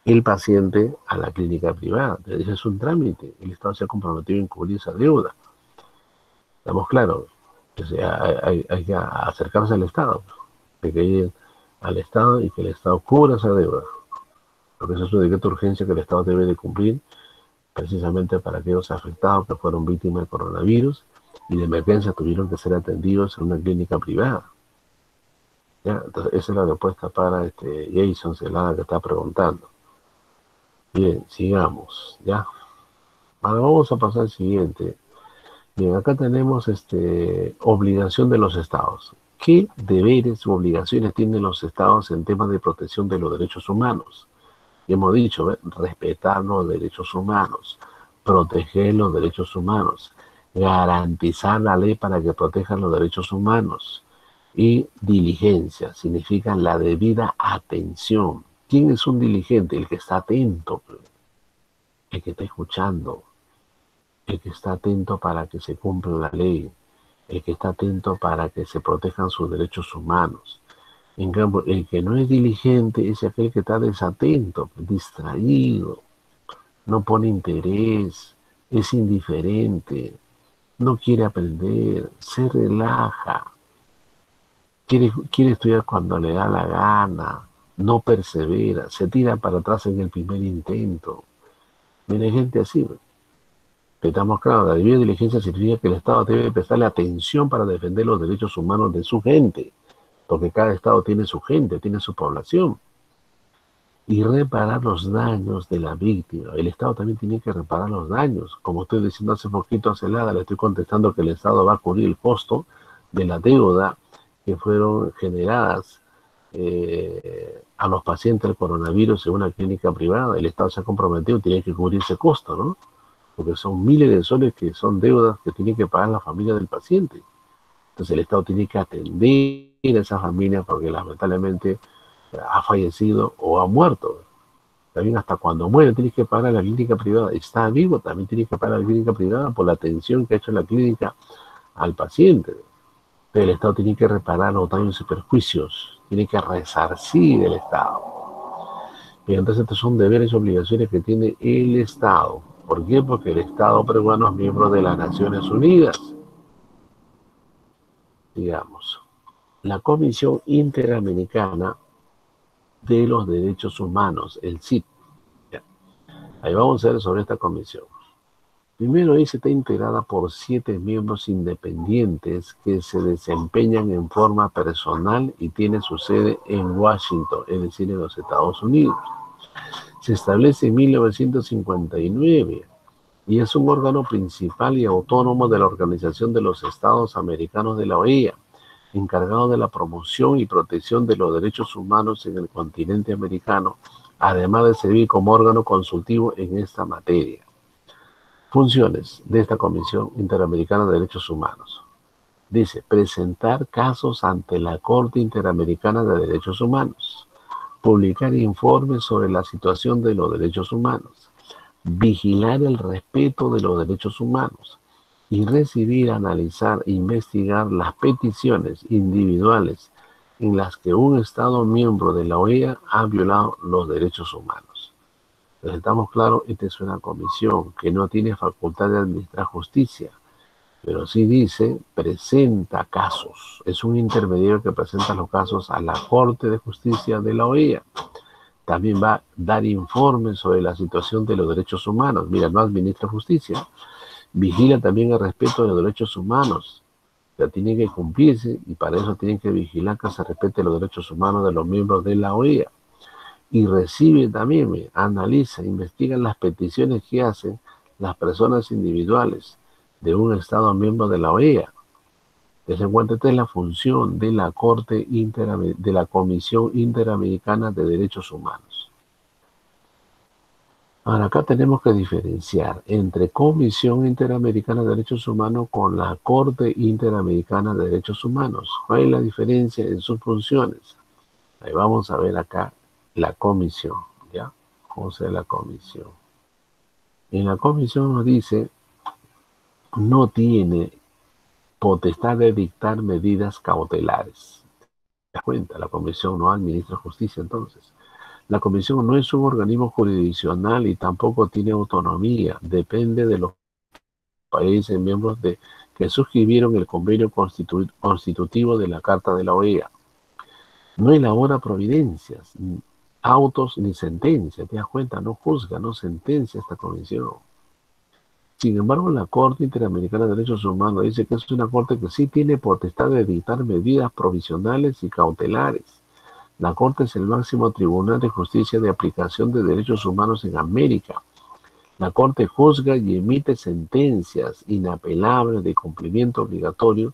el paciente a la clínica privada. Entonces, es un trámite. El Estado se ha comprometido en cubrir esa deuda. ¿Estamos claros? Hay que acercarse al Estado. Hay que ir al Estado y que el Estado cubra esa deuda. Porque eso es un decreto de urgencia que el Estado debe de cumplir precisamente para aquellos afectados que fueron víctimas de coronavirus y de emergencia tuvieron que ser atendidos en una clínica privada. ¿Ya? Entonces, esa es la respuesta para Jason Celada que está preguntando. Bien, sigamos, ¿ya? Ahora vamos a pasar al siguiente. Bien, acá tenemos obligación de los estados. ¿Qué deberes u obligaciones tienen los estados en temas de protección de los derechos humanos? Y hemos dicho, ¿ve? Respetar los derechos humanos, proteger los derechos humanos, garantizar la ley para que protejan los derechos humanos. Y diligencia, significa la debida atención. ¿Quién es un diligente? El que está atento, el que está escuchando, el que está atento para que se cumpla la ley, el que está atento para que se protejan sus derechos humanos. En cambio, el que no es diligente es aquel que está desatento, distraído, no pone interés, es indiferente, no quiere aprender, se relaja, quiere estudiar cuando le da la gana, no persevera, se tira para atrás en el primer intento. Viene gente así, ¿no? Estamos claros, la debida diligencia significa que el Estado debe prestarle atención para defender los derechos humanos de su gente, porque cada Estado tiene su gente, tiene su población, y reparar los daños de la víctima. El Estado también tiene que reparar los daños. Como estoy diciendo hace poquito a Celada, le estoy contestando que el Estado va a cubrir el costo de la deuda que fueron generadas a los pacientes del coronavirus en una clínica privada. El Estado se ha comprometido y tiene que cubrir ese costo, ¿no? Porque son miles de soles que son deudas que tiene que pagar la familia del paciente. Entonces el Estado tiene que atender a esa familia porque lamentablemente ha fallecido o ha muerto. También hasta cuando muere tienes que pagar a la clínica privada. Está vivo, también tienes que pagar a la clínica privada por la atención que ha hecho la clínica al paciente. Pero el Estado tiene que reparar los daños y perjuicios, tiene que resarcir el Estado. Y entonces estos son deberes y obligaciones que tiene el Estado. ¿Por qué? Porque el Estado peruano es miembro de las Naciones Unidas. Digamos, la Comisión Interamericana de los Derechos Humanos, el CID. Ahí vamos a ver sobre esta comisión. Primero, ahí se está integrada por 7 miembros independientes que se desempeñan en forma personal y tiene su sede en Washington, es decir, en los Estados Unidos. Se establece en 1959 y es un órgano principal y autónomo de la Organización de los Estados Americanos de la OEA, encargado de la promoción y protección de los derechos humanos en el continente americano, además de servir como órgano consultivo en esta materia. Funciones de esta Comisión Interamericana de Derechos Humanos. Dice, presentar casos ante la Corte Interamericana de Derechos Humanos, publicar informes sobre la situación de los derechos humanos, vigilar el respeto de los derechos humanos y recibir, analizar e investigar las peticiones individuales en las que un Estado miembro de la OEA ha violado los derechos humanos. Entonces, estamos claros, esta es una comisión que no tiene facultad de administrar justicia, pero sí dice, presenta casos. Es un intermediario que presenta los casos a la Corte de Justicia de la OEA. También va a dar informes sobre la situación de los derechos humanos. Mira, no administra justicia. Vigila también el respeto de los derechos humanos. O sea, tiene que cumplirse y para eso tienen que vigilar que se respete los derechos humanos de los miembros de la OEA. Y recibe también, analiza, investiga las peticiones que hacen las personas individuales de un Estado miembro de la OEA. Desde en cuenta, esta es la función de la de la Comisión Interamericana de Derechos Humanos. Ahora, acá tenemos que diferenciar entre Comisión Interamericana de Derechos Humanos con la Corte Interamericana de Derechos Humanos. ¿Cuál es la diferencia en sus funciones? Ahí vamos a ver acá la comisión, ¿ya? ¿Cómo se ve la comisión? En la comisión nos dice, no tiene potestad de dictar medidas cautelares. ¿Te das cuenta? La comisión no administra justicia entonces. La comisión no es un organismo jurisdiccional y tampoco tiene autonomía. Depende de los países miembros que suscribieron el convenio constitutivo de la Carta de la OEA. No elabora providencias, autos ni sentencias. Te das cuenta, no juzga, no sentencia esta comisión. Sin embargo, la Corte Interamericana de Derechos Humanos dice que es una corte que sí tiene potestad de dictar medidas provisionales y cautelares, La Corte es el máximo tribunal de justicia de aplicación de derechos humanos en América. La Corte juzga y emite sentencias inapelables de cumplimiento obligatorio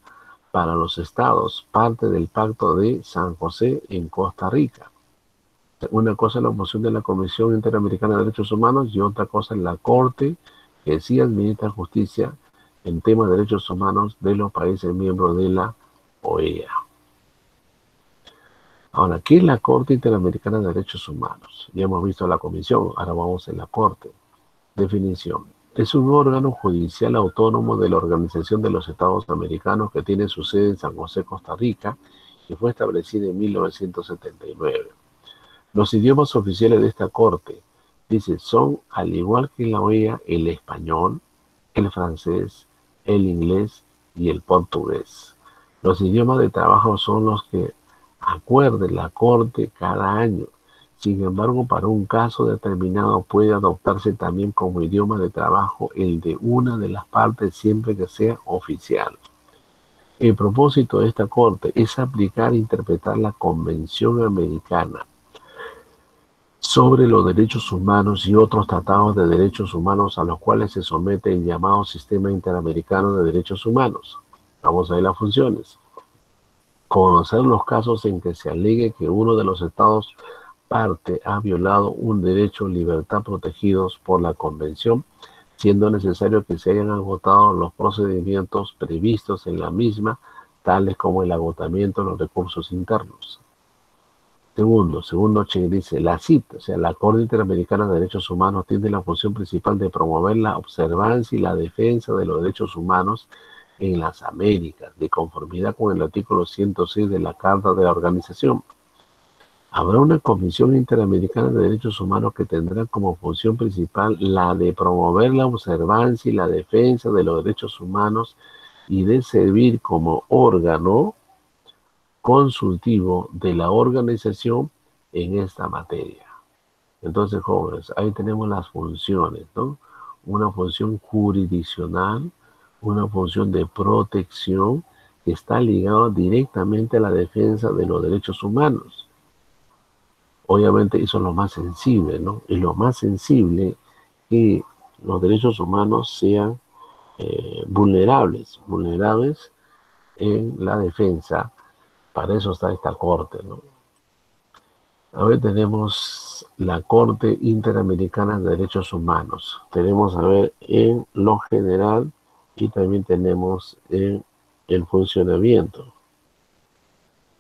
para los estados, parte del Pacto de San José en Costa Rica. Una cosa es la moción de la Comisión Interamericana de Derechos Humanos y otra cosa es la Corte, que sí administra justicia en temas de derechos humanos de los países miembros de la OEA. Ahora, ¿qué es la Corte Interamericana de Derechos Humanos? Ya hemos visto la Comisión, ahora vamos a la Corte. Definición. Es un órgano judicial autónomo de la Organización de los Estados Americanos que tiene su sede en San José, Costa Rica, y fue establecida en 1979. Los idiomas oficiales de esta Corte, dice, son, al igual que en la OEA, el español, el francés, el inglés y el portugués. Los idiomas de trabajo son los que acuerde la Corte cada año. Sin embargo, para un caso determinado puede adoptarse también como idioma de trabajo el de una de las partes siempre que sea oficial. El propósito de esta Corte es aplicar e interpretar la Convención Americana sobre los Derechos Humanos y otros tratados de derechos humanos a los cuales se somete el llamado Sistema Interamericano de Derechos Humanos. Vamos a ver las funciones. Conocer los casos en que se alegue que uno de los estados parte ha violado un derecho o libertad protegidos por la Convención, siendo necesario que se hayan agotado los procedimientos previstos en la misma, tales como el agotamiento de los recursos internos. Segundo check dice, la CIT, o sea, la Corte Interamericana de Derechos Humanos, tiene la función principal de promover la observancia y la defensa de los derechos humanos en las Américas, de conformidad con el artículo 106 de la Carta de la Organización. Habrá una Comisión Interamericana de Derechos Humanos que tendrá como función principal la de promover la observancia y la defensa de los derechos humanos y de servir como órgano consultivo de la organización en esta materia. Entonces, jóvenes, ahí tenemos las funciones, ¿no? Una función jurisdiccional, una función de protección que está ligada directamente a la defensa de los derechos humanos. Obviamente eso es lo más sensible, ¿no? Es lo más sensible que los derechos humanos sean vulnerables en la defensa. Para eso está esta Corte, ¿no? A ver, tenemos la Corte Interamericana de Derechos Humanos. Tenemos, a ver, en lo general y también tenemos en el funcionamiento.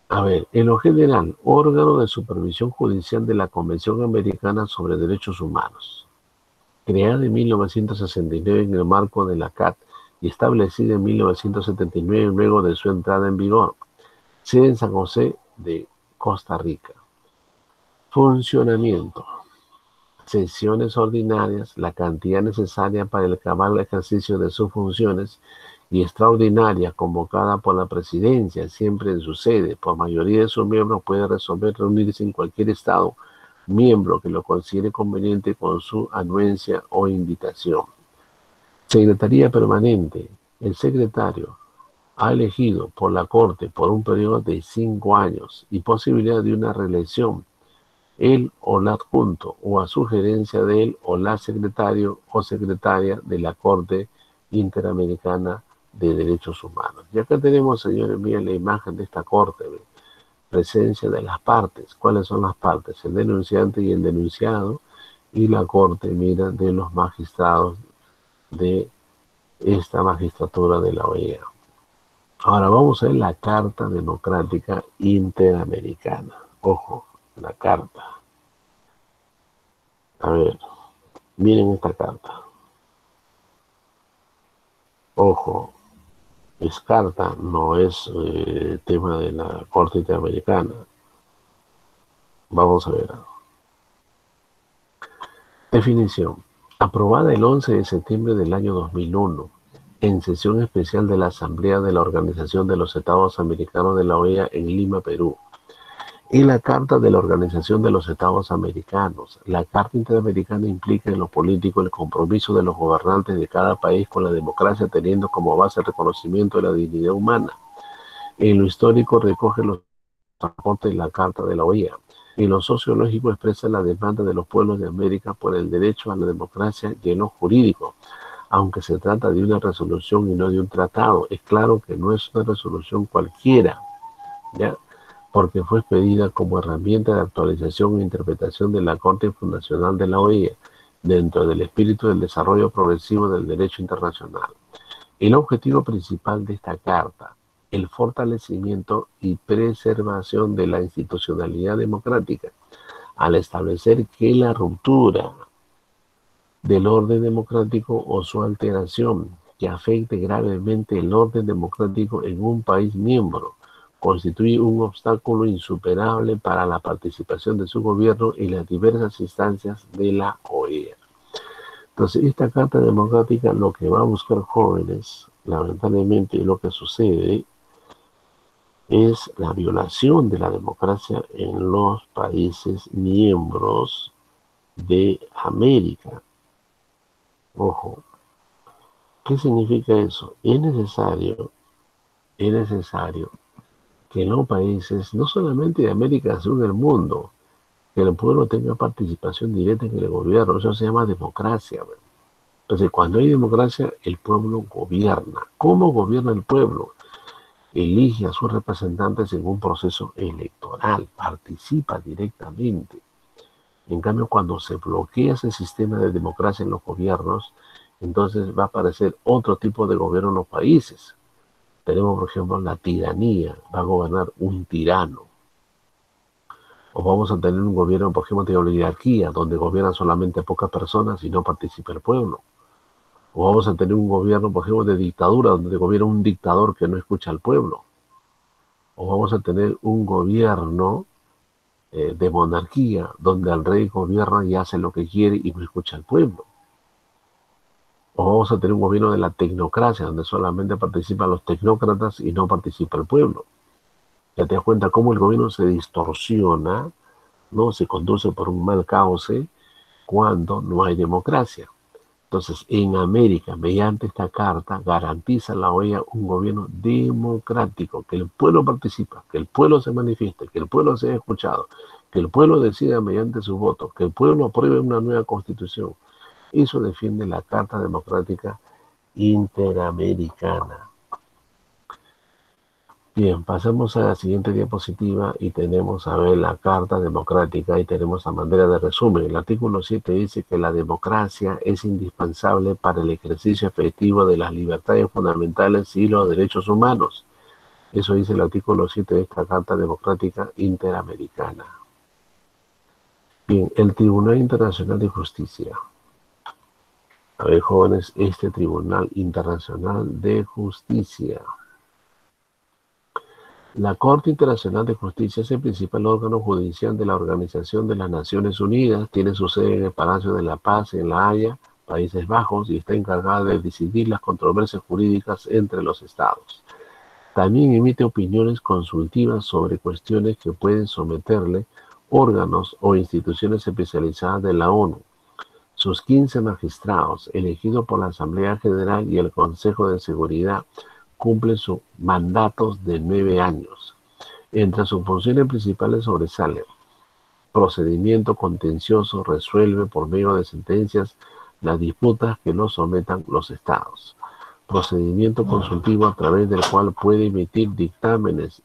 A ver, en lo general, órgano de supervisión judicial de la Convención Americana sobre Derechos Humanos, creada en 1969 en el marco de la CAT y establecida en 1979 luego de su entrada en vigor, sede en San José de Costa Rica. Funcionamiento. Sesiones ordinarias, la cantidad necesaria para el cabal ejercicio de sus funciones y extraordinaria convocada por la presidencia, siempre en su sede, por mayoría de sus miembros, puede resolver reunirse en cualquier estado miembro que lo considere conveniente con su anuencia o invitación. Secretaría permanente. El secretario ha elegido por la Corte por un periodo de 5 años y posibilidad de una reelección, él o el adjunto, o a sugerencia de él o la secretario o secretaria de la Corte Interamericana de Derechos Humanos. Y acá tenemos, señores míos, la imagen de esta Corte, ¿ve? Presencia de las partes. ¿Cuáles son las partes? El denunciante y el denunciado, y la Corte, mira, de los magistrados de esta magistratura de la OEA. Ahora vamos a ver la Carta Democrática Interamericana. Ojo, la carta. A ver, miren esta carta. Ojo, es carta, no es tema de la Corte Interamericana. Vamos a ver. Definición. Aprobada el 11 de septiembre del año 2001, en sesión especial de la Asamblea de la Organización de los Estados Americanos de la OEA en Lima, Perú. Y la Carta de la Organización de los Estados Americanos. La Carta Interamericana implica en lo político el compromiso de los gobernantes de cada país con la democracia, teniendo como base el reconocimiento de la dignidad humana. En lo histórico recoge los pasaporte de la Carta de la OEA. En lo sociológico expresa la demanda de los pueblos de América por el derecho a la democracia y en lo jurídico. Aunque se trata de una resolución y no de un tratado, es claro que no es una resolución cualquiera, ¿ya? Porque fue pedida como herramienta de actualización e interpretación de la Corte Fundacional de la OEA, dentro del espíritu del desarrollo progresivo del derecho internacional. El objetivo principal de esta carta, el fortalecimiento y preservación de la institucionalidad democrática, al establecer que la ruptura del orden democrático o su alteración que afecte gravemente el orden democrático en un país miembro constituye un obstáculo insuperable para la participación de su gobierno en las diversas instancias de la OEA. Entonces, esta Carta Democrática lo que va a buscar, jóvenes, lamentablemente lo que sucede es la violación de la democracia en los países miembros de América. Ojo, ¿qué significa eso? Es necesario que en los países, no solamente de América, sino del mundo, que el pueblo tenga participación directa en el gobierno. Eso se llama democracia, ¿verdad? Entonces, cuando hay democracia, el pueblo gobierna. ¿Cómo gobierna el pueblo? Elige a sus representantes en un proceso electoral, participa directamente. En cambio, cuando se bloquea ese sistema de democracia en los gobiernos, entonces va a aparecer otro tipo de gobierno en los países. Tenemos, por ejemplo, la tiranía, va a gobernar un tirano. O vamos a tener un gobierno, por ejemplo, de oligarquía, donde gobiernan solamente pocas personas y no participa el pueblo. O vamos a tener un gobierno, por ejemplo, de dictadura, donde gobierna un dictador que no escucha al pueblo. O vamos a tener un gobierno de monarquía, donde el rey gobierna y hace lo que quiere y no escucha al pueblo. O vamos a tener un gobierno de la tecnocracia, donde solamente participan los tecnócratas y no participa el pueblo. Ya te das cuenta cómo el gobierno se distorsiona, ¿no? Se conduce por un mal cauce cuando no hay democracia. Entonces, en América, mediante esta carta, garantiza la OEA un gobierno democrático, que el pueblo participa, que el pueblo se manifieste, que el pueblo sea escuchado, que el pueblo decida mediante su voto, que el pueblo apruebe una nueva constitución. Eso defiende la Carta Democrática Interamericana. Bien, pasamos a la siguiente diapositiva y tenemos a ver la Carta Democrática y tenemos a manera de resumen. El artículo 7 dice que la democracia es indispensable para el ejercicio efectivo de las libertades fundamentales y los derechos humanos. Eso dice el artículo 7 de esta Carta Democrática Interamericana. Bien, el Tribunal Internacional de Justicia. A ver, jóvenes, este Tribunal Internacional de Justicia. La Corte Internacional de Justicia es el principal órgano judicial de la Organización de las Naciones Unidas, tiene su sede en el Palacio de la Paz en La Haya, Países Bajos, y está encargada de decidir las controversias jurídicas entre los estados. También emite opiniones consultivas sobre cuestiones que pueden someterle órganos o instituciones especializadas de la ONU. Sus 15 magistrados, elegidos por la Asamblea General y el Consejo de Seguridad, cumplen sus mandatos de 9 años. Entre sus funciones principales sobresalen: procedimiento contencioso, resuelve por medio de sentencias las disputas que no sometan los estados. Procedimiento consultivo, a través del cual puede emitir dictámenes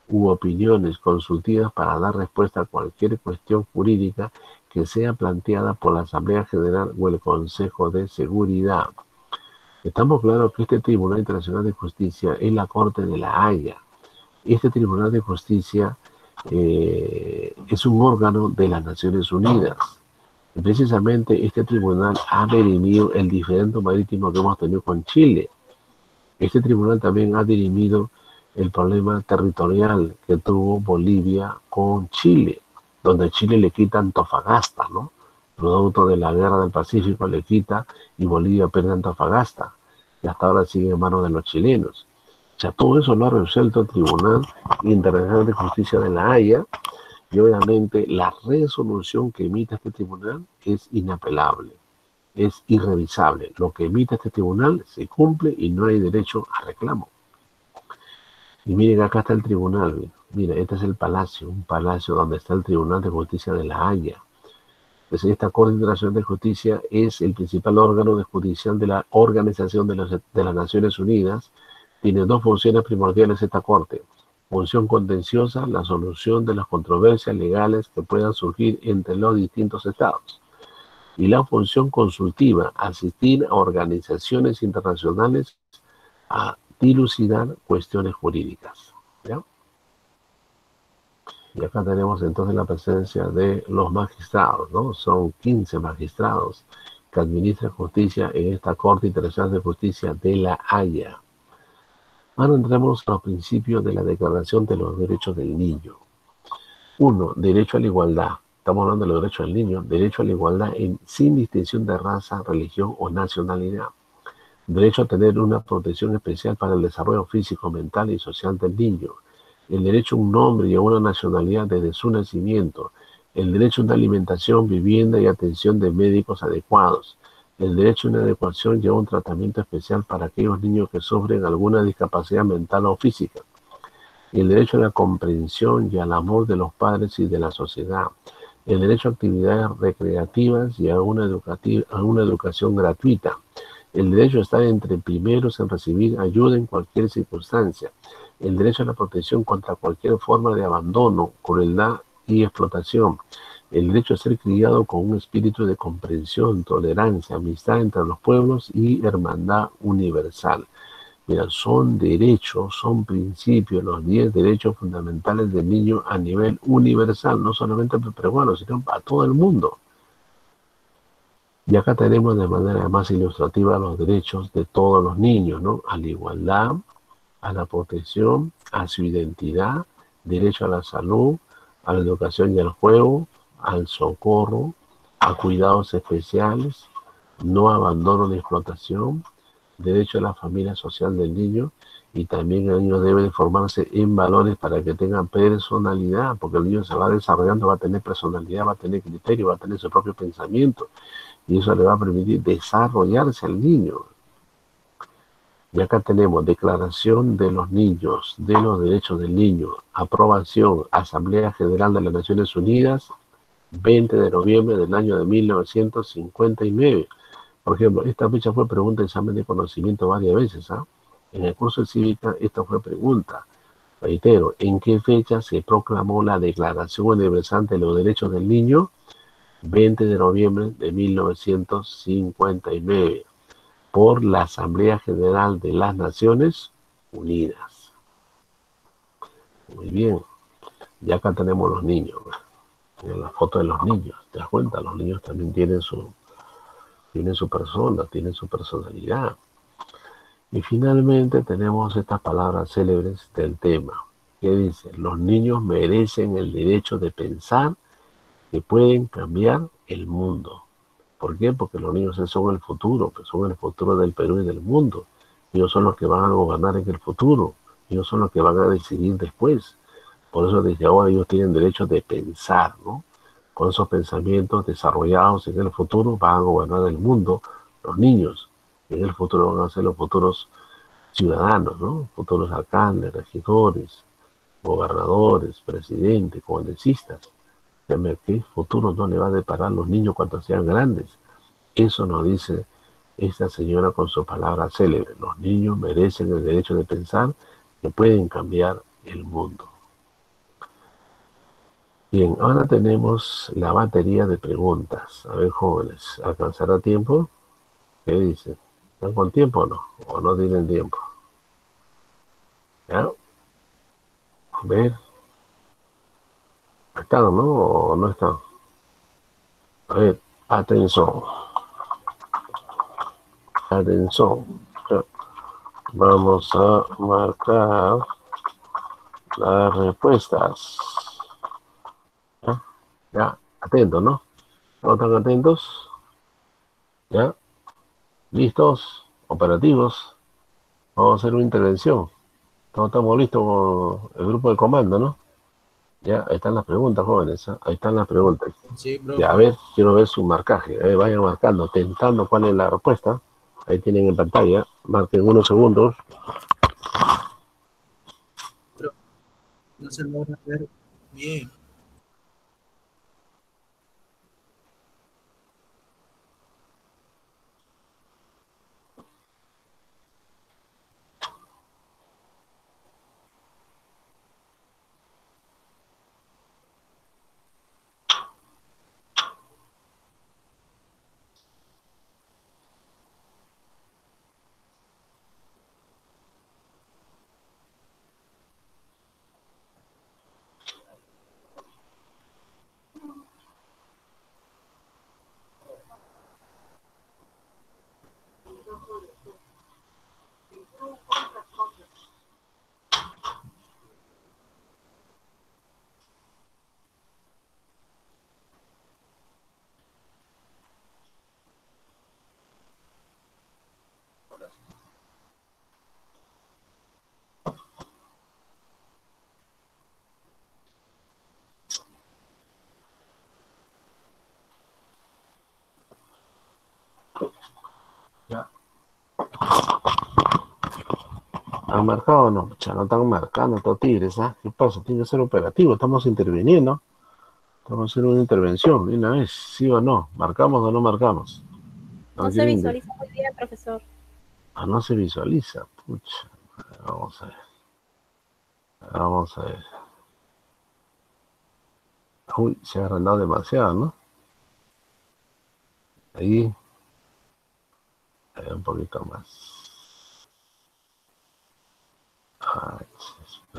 u opiniones consultivas para dar respuesta a cualquier cuestión jurídica que sea planteada por la Asamblea General o el Consejo de Seguridad. Estamos claros que este Tribunal Internacional de Justicia es la Corte de la Haya. Este Tribunal de Justicia es un órgano de las Naciones Unidas. Y precisamente este tribunal ha dirimido el diferendo marítimo que hemos tenido con Chile. Este tribunal también ha dirimido el problema territorial que tuvo Bolivia con Chile, donde Chile le quita Antofagasta, ¿no? Producto de la guerra del Pacífico le quita y Bolivia pierde Antofagasta. Y hasta ahora sigue en manos de los chilenos. O sea, todo eso lo ha resuelto el Tribunal Internacional de Justicia de la Haya. Y obviamente la resolución que emite este tribunal es inapelable, es irrevisable. Lo que emite este tribunal se cumple y no hay derecho a reclamo. Y miren, acá está el tribunal. Mira, este es el palacio, un palacio donde está el Tribunal de Justicia de La Haya. Pues esta Corte Internacional de Justicia es el principal órgano de judicial de la Organización de las Naciones Unidas. Tiene dos funciones primordiales esta Corte. Función contenciosa, la solución de las controversias legales que puedan surgir entre los distintos estados. Y la función consultiva, asistir a organizaciones internacionales a dilucidar cuestiones jurídicas. ¿Ya? Y acá tenemos entonces la presencia de los magistrados, ¿no? Son 15 magistrados que administran justicia en esta Corte Internacional de Justicia de La Haya. Ahora entremos a los principios de la Declaración de los Derechos del Niño. 1. Derecho a la igualdad. Estamos hablando de los derechos del niño. Derecho a la igualdad sin distinción de raza, religión o nacionalidad. Derecho a tener una protección especial para el desarrollo físico, mental y social del niño. El derecho a un nombre y a una nacionalidad desde su nacimiento. El derecho a una alimentación, vivienda y atención de médicos adecuados. El derecho a una adecuación y a un tratamiento especial para aquellos niños que sufren alguna discapacidad mental o física. El derecho a la comprensión y al amor de los padres y de la sociedad. El derecho a actividades recreativas y a una educación gratuita. El derecho a estar entre primeros en recibir ayuda en cualquier circunstancia. El derecho a la protección contra cualquier forma de abandono, crueldad y explotación. El derecho a ser criado con un espíritu de comprensión, tolerancia, amistad entre los pueblos y hermandad universal. Mira, son derechos, son principios, los 10 derechos fundamentales del niño a nivel universal, no solamente para peruanos, sino para todo el mundo. Y acá tenemos de manera más ilustrativa los derechos de todos los niños, ¿no? A la igualdad, a la protección, a su identidad, derecho a la salud, a la educación y al juego, al socorro, a cuidados especiales, no abandono ni explotación, derecho a la familia social del niño, y también el niño debe de formarse en valores para que tenga personalidad, porque el niño se va desarrollando, va a tener personalidad, va a tener criterio, va a tener su propio pensamiento, y eso le va a permitir desarrollarse al niño. Y acá tenemos Declaración de los Niños, de los Derechos del Niño, aprobación, Asamblea General de las Naciones Unidas, 20 de noviembre del año de 1959. Por ejemplo, esta fecha fue pregunta de examen de conocimiento varias veces, ¿ah? En el curso de cívica, esta fue pregunta. Reitero, ¿en qué fecha se proclamó la Declaración Universal de los Derechos del Niño? 20 de noviembre de 1959, por la Asamblea General de las Naciones Unidas. Muy bien. Y acá tenemos los niños, ¿no? En la foto de los niños, ¿te das cuenta? Los niños también tienen su persona, tienen su personalidad. Y finalmente tenemos estas palabras célebres del tema, que dice: los niños merecen el derecho de pensar que pueden cambiar el mundo. ¿Por qué? Porque los niños son el futuro, pues son el futuro del Perú y del mundo. Ellos son los que van a gobernar en el futuro, ellos son los que van a decidir después. Por eso desde ahora ellos tienen derecho de pensar, ¿no? Con esos pensamientos desarrollados en el futuro van a gobernar el mundo los niños. En el futuro van a ser los futuros ciudadanos, ¿no? Futuros alcaldes, regidores, gobernadores, presidentes, congresistas. ¿Qué futuro no le va a deparar a los niños cuando sean grandes? Eso nos dice esta señora con su palabra célebre. Los niños merecen el derecho de pensar que pueden cambiar el mundo. Bien, ahora tenemos la batería de preguntas. A ver, jóvenes, ¿alcanzará tiempo? ¿Qué dicen? ¿Están con tiempo o no? ¿O no tienen tiempo? ¿Ya? A ver. ¿Están, no? ¿O no están? A ver, atención. Atención. Vamos a marcar las respuestas. Ya, atentos, ¿no? ¿No están atentos? ¿Ya? ¿Listos? ¿Operativos? Vamos a hacer una intervención. Todos estamos listos con el grupo de comando, ¿no? Ya, ahí están las preguntas, jóvenes, ¿eh? Ahí están las preguntas. Sí, bro. Ya, a ver, quiero ver su marcaje. A ver, vayan marcando, tentando cuál es la respuesta. Ahí tienen en pantalla. Marquen unos segundos. No se logra ver bien. Ya. ¿Han marcado o no? Pucha, no están marcando estos tigres, ¿ah? ¿Qué pasa? Tiene que ser operativo, estamos interviniendo. Estamos haciendo una intervención, de una vez, ¿sí o no? ¿Marcamos o no marcamos? No se visualiza muy bien, profesor. Ah, no se visualiza, pucha. Vamos a ver. Vamos a ver. Uy, se ha agrandado demasiado, ¿no? Ahí. Ahí un poquito más. Ay,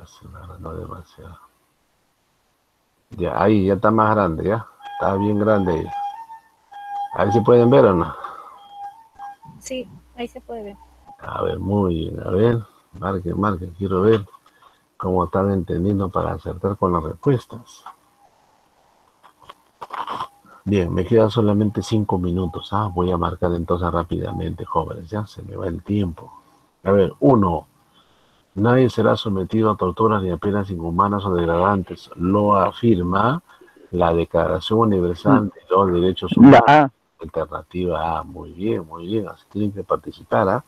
se me agrandó demasiado. Ya, ahí, ya está más grande, ya. Está bien grande ahí. A ver si pueden ver o no. Sí, ahí se puede ver. A ver, muy bien. A ver, marquen. Quiero ver cómo están entendiendo para acertar con las respuestas. Bien, me quedan solamente 5 minutos. Voy a marcar entonces rápidamente, jóvenes. Ya se me va el tiempo. A ver, 1. Nadie será sometido a torturas ni a penas inhumanas o degradantes. Lo afirma la Declaración Universal de los Derechos Humanos. La A. Alternativa A. Muy bien. Así tienen que participar.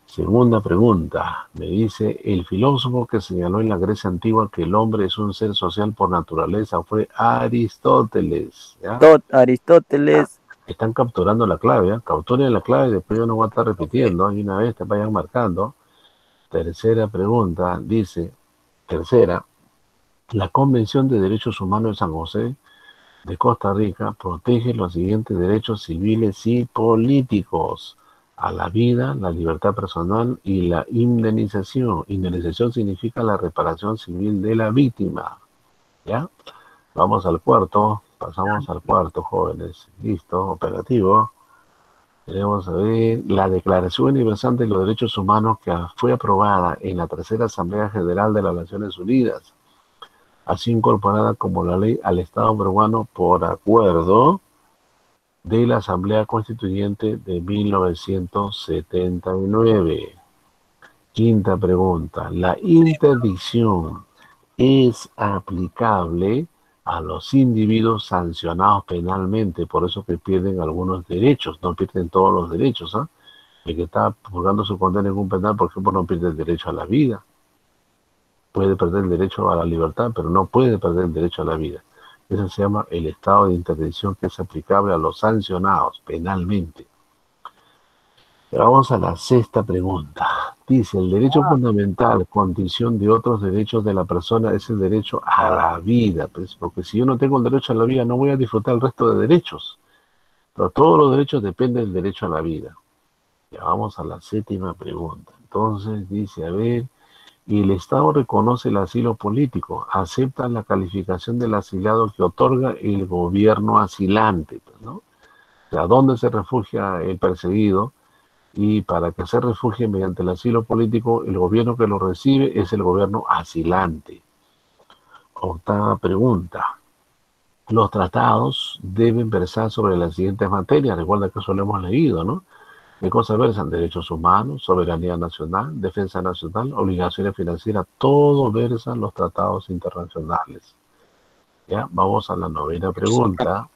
Segunda pregunta. Me dice, el filósofo que señaló en la Grecia antigua que el hombre es un ser social por naturaleza fue Aristóteles. ¿Ya? Aristóteles. Están capturando la clave. Capturen la clave y después yo no voy a estar repitiendo. Y una vez te vayan marcando. Tercera pregunta, dice, la Convención de Derechos Humanos de San José de Costa Rica protege los siguientes derechos civiles y políticos: a la vida, la libertad personal y la indemnización. Indemnización significa la reparación civil de la víctima. ¿Ya? Vamos al cuarto, pasamos al cuarto, jóvenes. Listo, operativo. Queremos ver la Declaración Universal de los Derechos Humanos que fue aprobada en la Tercera Asamblea General de las Naciones Unidas, así incorporada como la ley al Estado peruano por acuerdo de la Asamblea Constituyente de 1979. Quinta pregunta, ¿la interdicción es aplicable a los individuos sancionados penalmente, por eso que pierden algunos derechos? No pierden todos los derechos, El que está purgando su condena en un penal, por ejemplo, no pierde el derecho a la vida. Puede perder el derecho a la libertad, pero no puede perder el derecho a la vida. Eso se llama el estado de interdicción, que es aplicable a los sancionados penalmente. Pero vamos a la sexta pregunta. Dice, el derecho fundamental, condición de otros derechos de la persona, es el derecho a la vida. Pues, porque si yo no tengo el derecho a la vida, no voy a disfrutar el resto de derechos. Pero todos los derechos dependen del derecho a la vida. Ya vamos a la séptima pregunta. Entonces dice, a ver, y el Estado reconoce el asilo político, acepta la calificación del asilado que otorga el gobierno asilante, pues, ¿no? O sea, ¿dónde se refugia el perseguido? Y para que se refugie mediante el asilo político, el gobierno que lo recibe es el gobierno asilante. Octava pregunta. Los tratados deben versar sobre las siguientes materias. Recuerda que eso lo hemos leído, ¿no? ¿Qué cosas versan? Derechos humanos, soberanía nacional, defensa nacional, obligaciones financieras. Todo versan los tratados internacionales. Ya, vamos a la novena pregunta.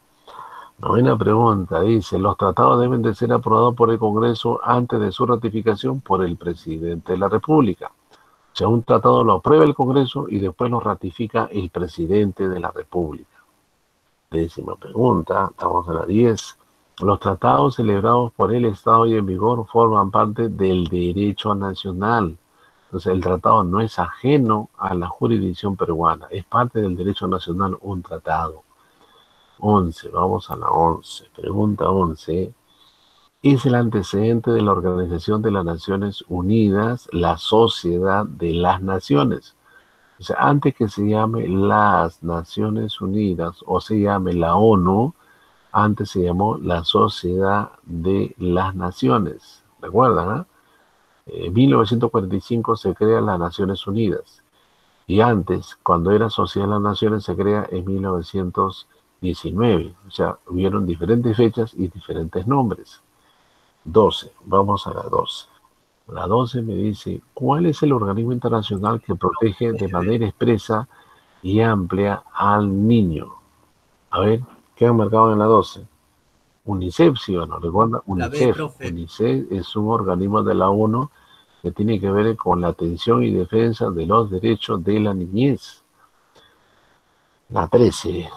Novena pregunta, dice, los tratados deben de ser aprobados por el Congreso antes de su ratificación por el presidente de la República. O sea, un tratado lo aprueba el Congreso y después lo ratifica el presidente de la República. 10ª pregunta, estamos a la 10. Los tratados celebrados por el Estado y en vigor forman parte del derecho nacional. Entonces, el tratado no es ajeno a la jurisdicción peruana, es parte del derecho nacional un tratado. 11, vamos a la 11. Pregunta 11. Es el antecedente de la Organización de las Naciones Unidas, la Sociedad de las Naciones. O sea, antes que se llame las Naciones Unidas o se llame la ONU, antes se llamó la Sociedad de las Naciones. ¿Recuerdan? En 1945 se crea las Naciones Unidas. Y antes, cuando era Sociedad de las Naciones, se crea en 1919. O sea, hubieron diferentes fechas y diferentes nombres. 12, vamos a la 12. La 12 me dice, ¿cuál es el organismo internacional que protege de manera expresa y amplia al niño? A ver, ¿qué han marcado en la 12? UNICEF, ¿sí o no? ¿Recuerda? UNICEF. UNICEF es un organismo de la ONU que tiene que ver con la atención y defensa de los derechos de la niñez. La 13,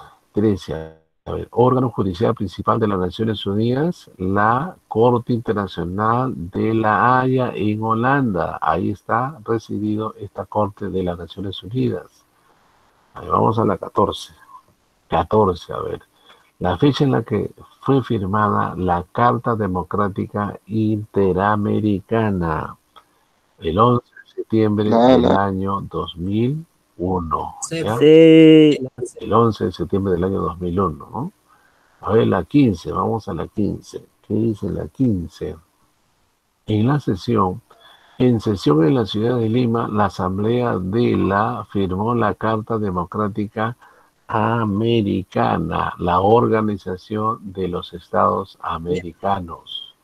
a ver, órgano judicial principal de las Naciones Unidas, la Corte Internacional de la Haya en Holanda. Ahí está residido esta Corte de las Naciones Unidas. Ahí vamos a la 14. 14, a ver. La fecha en la que fue firmada la Carta Democrática Interamericana. El 11 de septiembre del año 2001. ¿Ya? Sí. El 11 de septiembre del año 2001, ¿no? A ver, la 15, vamos a la 15. ¿Qué dice la 15? En sesión en la ciudad de Lima, la Asamblea de la firmó la Carta Democrática Americana, la Organización de los Estados Americanos.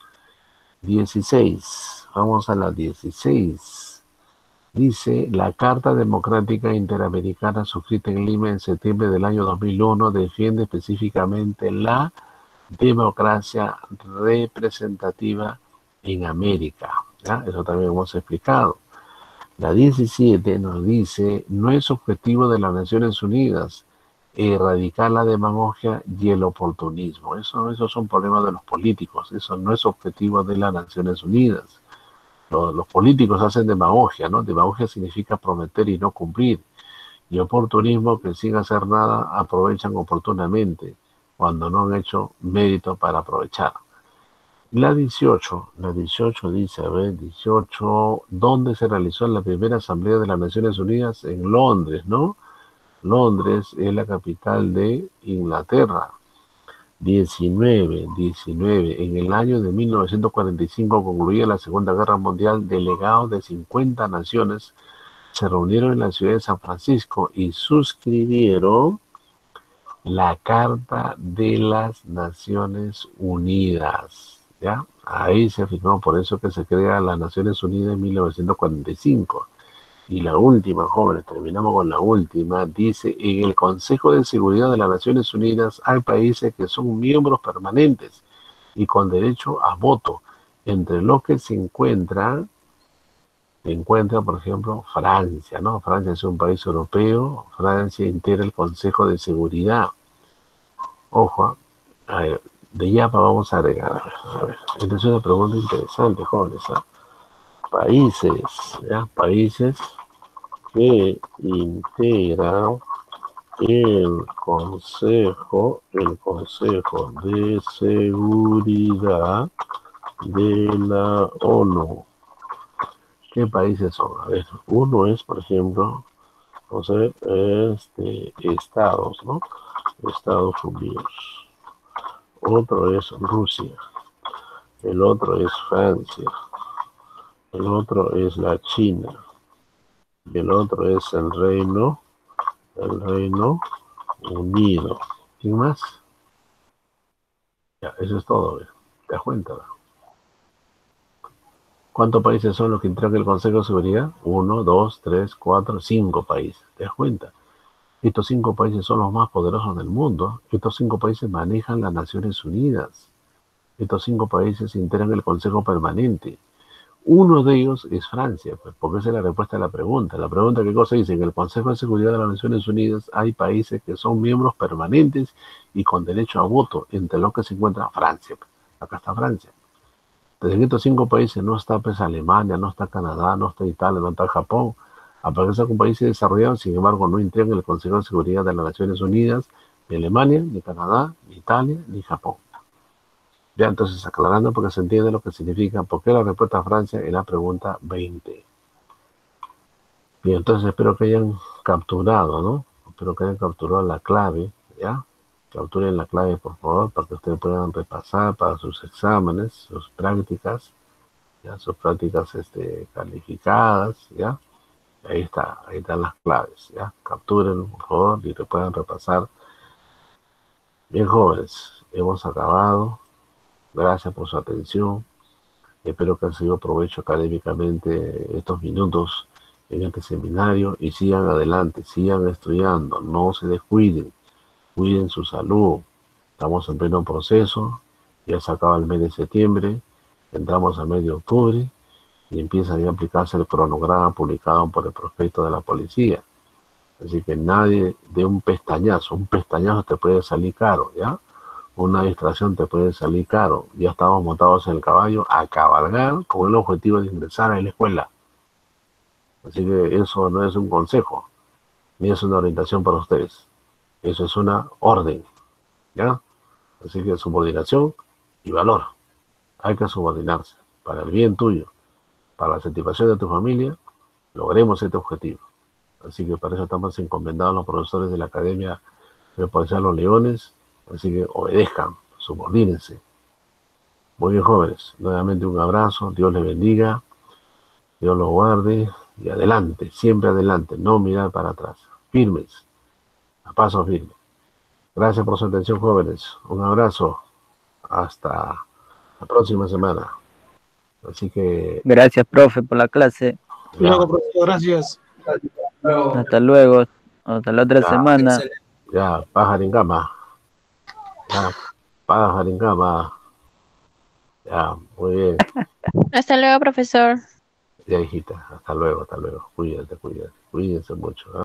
16, vamos a la 16. Dice, la Carta Democrática Interamericana suscrita en Lima en septiembre del año 2001 defiende específicamente la democracia representativa en América. ¿Ya? Eso también hemos explicado. La 17 nos dice, no es objetivo de las Naciones Unidas erradicar la demagogia y el oportunismo. Esos son problemas de los políticos. Eso no es objetivo de las Naciones Unidas. Los políticos hacen demagogia, ¿no? Demagogia significa prometer y no cumplir. Y oportunismo, que sin hacer nada aprovechan oportunamente cuando no han hecho mérito para aprovechar. La 18 dice, a ver, 18, ¿dónde se realizó la primera Asamblea de las Naciones Unidas? En Londres, ¿no? Londres es la capital de Inglaterra. 19, en el año de 1945 concluía la Segunda Guerra Mundial, delegados de 50 naciones se reunieron en la ciudad de San Francisco y suscribieron la Carta de las Naciones Unidas, ¿ya? Ahí se firmó, por eso que se crea las Naciones Unidas en 1945. Y la última, jóvenes, terminamos con la última, dice, en el Consejo de Seguridad de las Naciones Unidas hay países que son miembros permanentes y con derecho a voto, entre los que se encuentra, por ejemplo, Francia, ¿no? Francia es un país europeo, Francia integra el Consejo de Seguridad. Ojo, a ver, de Yapa vamos a agregar, a ver, esta es una pregunta interesante, jóvenes, ¿eh? Países, ¿ya? Países que integran el Consejo de Seguridad de la ONU. ¿Qué países son? A ver, uno es, por ejemplo, vamos a ver, Estados, ¿no? Estados Unidos. Otro es Rusia. El otro es Francia. El otro es la China. Y el otro es el Reino Unido. ¿Quién más? Ya, eso es todo, ¿te das cuenta? ¿Cuántos países son los que integran el Consejo de Seguridad? 1, 2, 3, 4, 5 países. ¿Te das cuenta? Estos 5 países son los más poderosos del mundo. Estos 5 países manejan las Naciones Unidas. Estos 5 países integran el Consejo Permanente. uno de ellos es Francia, pues, porque esa es la respuesta a la pregunta. La pregunta, ¿qué cosa dice? En el Consejo de Seguridad de las Naciones Unidas hay países que son miembros permanentes y con derecho a voto, entre los que se encuentra Francia. Acá está Francia. Desde estos 5 países no está pues Alemania, no está Canadá, no está Italia, no está Japón. Aparece con países desarrollados, sin embargo, no integran el Consejo de Seguridad de las Naciones Unidas, ni Alemania, ni Canadá, ni Italia, ni Japón. Ya, entonces, aclarando porque se entiende lo que significa, ¿por qué la respuesta a Francia es la pregunta 20? Bien, entonces espero que hayan capturado, ¿no? Espero que hayan capturado la clave, ¿ya? Capturen la clave, por favor, para que ustedes puedan repasar para sus exámenes, sus prácticas, ¿ya? Sus prácticas calificadas, ¿ya? Ahí están las claves, ¿ya? Capturen, por favor, y que puedan repasar. Bien, jóvenes, hemos acabado. Gracias por su atención. Espero que han sido provecho académicamente estos minutos en este seminario y sigan adelante, sigan estudiando, no se descuiden, cuiden su salud. Estamos en pleno proceso, ya se acaba el mes de septiembre, entramos al mes de octubre y empieza ya a aplicarse el cronograma publicado por el prefecto de la policía. Así que nadie de un pestañazo te puede salir caro, ¿ya? Una distracción te puede salir caro. Ya estamos montados en el caballo a cabalgar con el objetivo de ingresar a la escuela. Así que eso no es un consejo, ni es una orientación para ustedes. Eso es una orden, ¿ya? Así que subordinación y valor. Hay que subordinarse para el bien tuyo, para la satisfacción de tu familia. Logremos este objetivo. Así que para eso estamos encomendados los profesores de la Academia de Policía Los Leones. Así que obedezcan, subordínense. Muy bien, jóvenes. Nuevamente un abrazo. Dios les bendiga. Dios los guarde. Y adelante, siempre adelante. No mirar para atrás. Firmes. A paso firme. Gracias por su atención, jóvenes. Un abrazo. Hasta la próxima semana. Así que... Gracias, profe, por la clase. Luego, profesor, gracias. Hasta luego. Hasta la otra semana. Excelente. Ya, pájaro en cama. Ya, pájaro en cama. Ya, muy bien. Hasta luego, profesor. Ya, hijita. Hasta luego, hasta luego. Cuídate. Cuídense mucho, ¿no?